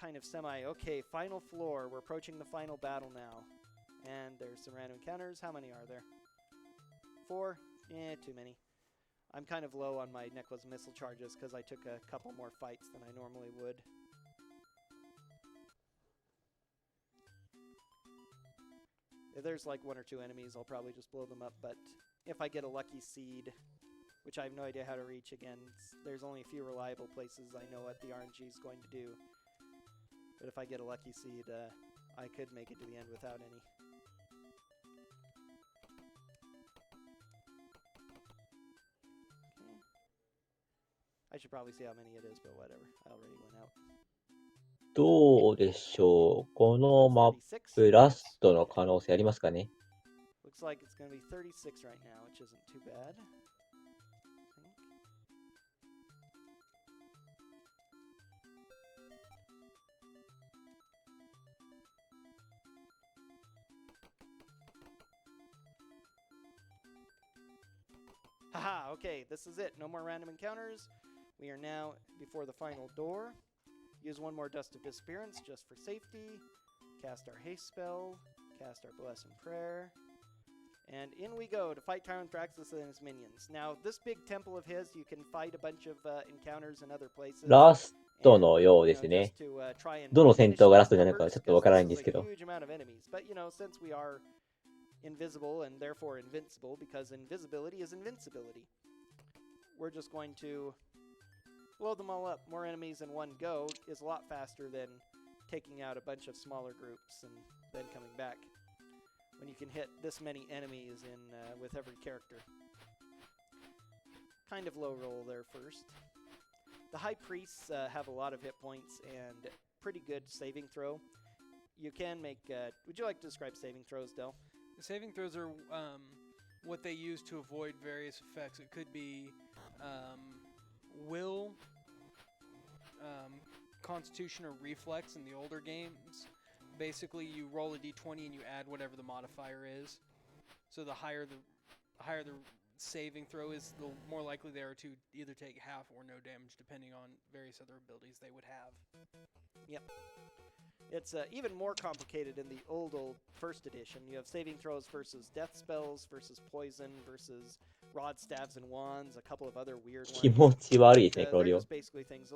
kind of okay, final floor. We're approaching the final battle now. And there's some random encounters. How many are there? 4? Too many. I'm kind of low on my necklace missile charges because I took a couple more fights than I normally would. If there's like 1 or 2 enemies, I'll probably just blow them up, but if I get a lucky seed, which I have no idea how to reach again, there's only a few reliable places I know what the RNG is going to do. But if I get a lucky seed, I could make it to the end without any. Okay. I should probably see how many it is, but whatever. I already went out. どうでしょう。このマップ、ラストの可能性ありますかね。Looks like it's going to be 36 right now, which isn't too bad. Haha, okay, this is it. No more random encounters. We are now before the final door. Use 1 more Dust of Disappearance just for safety. Cast our haste spell. Cast our Bless and Prayer. And in we go to fight Tyrant Thraxus and his minions. Now, this big temple of his, you can fight a bunch of encounters in other places. ラストのようですね。どの戦闘がラストになるのかちょっとわからないんですけど。But, you know, since we are invisible and therefore invincible, because invisibility is invincibility, we're just going to blow them all up. More enemies in one go is a lot faster than taking out a bunch of smaller groups and then coming back. When you can hit this many enemies in with every character. Kind of low roll there first. The High Priests have a lot of hit points and pretty good saving throw. You can make... would you like to describe saving throws, Del? The saving throws are what they use to avoid various effects. It could be will, constitution, or reflex in the older games. Basically, you roll a d20 and you add whatever the modifier is. So the higher the saving throw is, the more likely they are to either take half or no damage, depending on various other abilities they would have. Yep. It's even more complicated in the old first edition. You have saving throws versus death spells, versus poison, versus rod, staves, and wands, a couple of other weird ones. 気持ち悪いですね、この They're 量。 just basically things.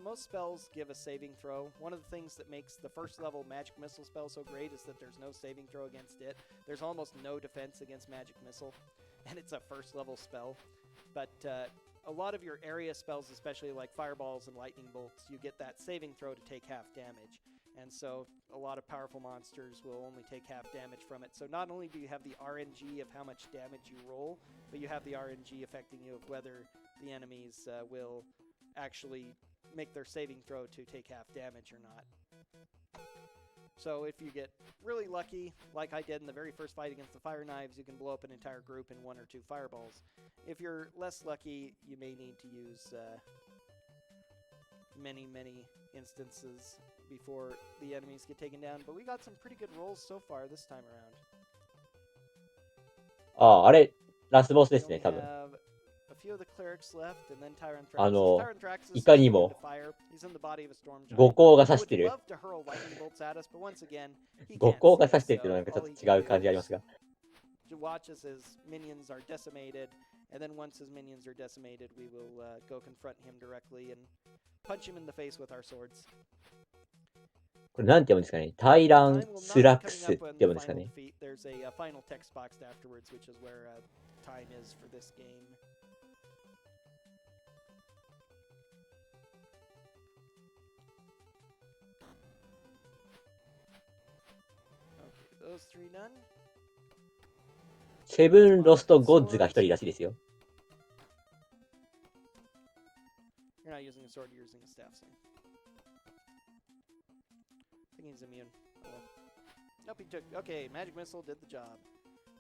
Most spells give a saving throw. One of the things that makes the first level magic missile spell so great is that there's no saving throw against it. There's almost no defense against magic missile, and it's a first level spell. But a lot of your area spells, especially like fireballs and lightning bolts, you get that saving throw to take half damage. And so a lot of powerful monsters will only take half damage from it. So not only do you have the RNG of how much damage you roll, but you have the RNG affecting you of whether the enemies will actually make their saving throw to take half damage or not. So if you get really lucky, like I did in the very first fight against the Fire Knives, you can blow up an entire group in 1 or 2 fireballs. If you're less lucky, you may need to use many instances before the enemies get taken down. But we got some pretty good rolls so far this time around. ああ、あれ、ラスボスですね、多分。いかにも、五光が刺してる。五光が刺してるっていうのはなんかちょっと違う感じありますが。Watch as his minions are decimated, and then once his minions are decimated, we will go confront him directly and punch him in the face with our swords. これなんて読むんですかね。タイランスラックスって読むんですかね。There's a final text box afterwards, which is where time is for this game. Okay, those 3 done. セブンロストゴッズが1人らしいですよ。You're not using a sword, you're using a staff, so. I think he's immune. Oh, well. Nope, he took... Okay, Magic Missile did the job.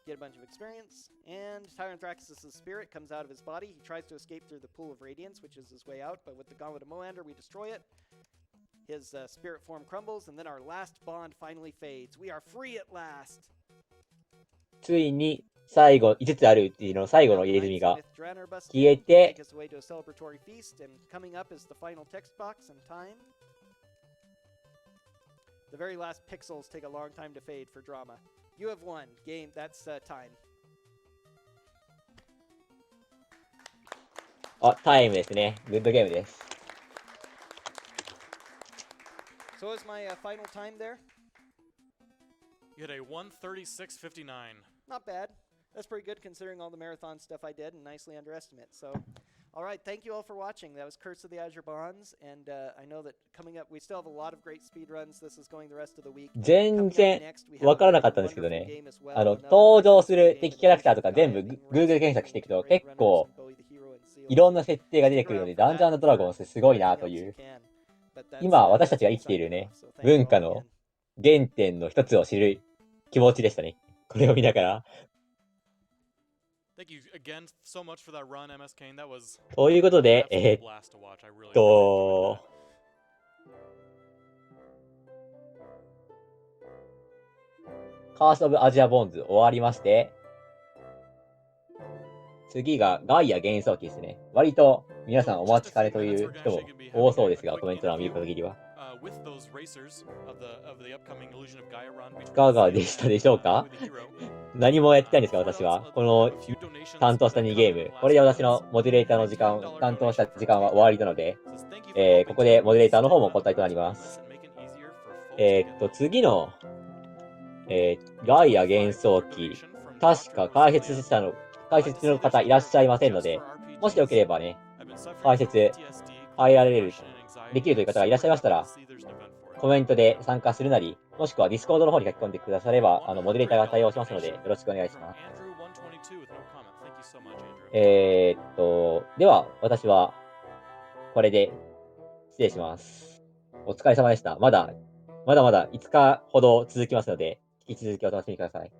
Get a bunch of experience, and Tyrant Thraxus' spirit comes out of his body. He tries to escape through the Pool of Radiance, which is his way out, but with the Gauntlet of Moander, we destroy it. His spirit form crumbles, and then our last bond finally fades. We are free at last! ついに最後5つあるうちの最後の入れ墨が消えて、The very last pixels take a long time to fade for drama. You have won. Game, that's time. あ、タイムですね。グッドゲームです。So is my final time there? You had a 136.59. Not bad. That's pretty good considering all the marathon stuff I did and nicely underestimate. So, all right, thank you all for watching. That was Curse of the Azure Bonds, and I know that coming up, we still have a lot of great speed runs. This is going the rest of the week. 全然わからなかったんですけどね。登場する敵キャラクターとか全部 Google 検索していくと結構いろんな設定が出てくるので、ダンジョン&ドラゴンスすごいなという。今、私たちが生きているね、文化の原点の一つを知る気持ちでしたね。これを見ながら。ということで、カースオブアジアボーンズ終わりまして、次がガイア幻想機ですね。割と皆さんお待ちかねという人も多そうですが、コメント欄を見る限りは。いかがでしたでしょうか？何もやってないんですか、私は。この担当した2ゲーム。これで私のモデレーターの時間、担当した時間は終わりなので、ここでモデレーターの方も交代となります。次の、ガイア幻想機。確か解説の方いらっしゃいませんので、もしよければね、解説入られる、できるという方がいらっしゃいましたら、コメントで参加するなり、もしくはディスコードの方に書き込んでくだされば、モデレーターが対応しますので、よろしくお願いします。では、私は、これで、失礼します。お疲れ様でした。まだ5日ほど続きますので、引き続きお楽しみください。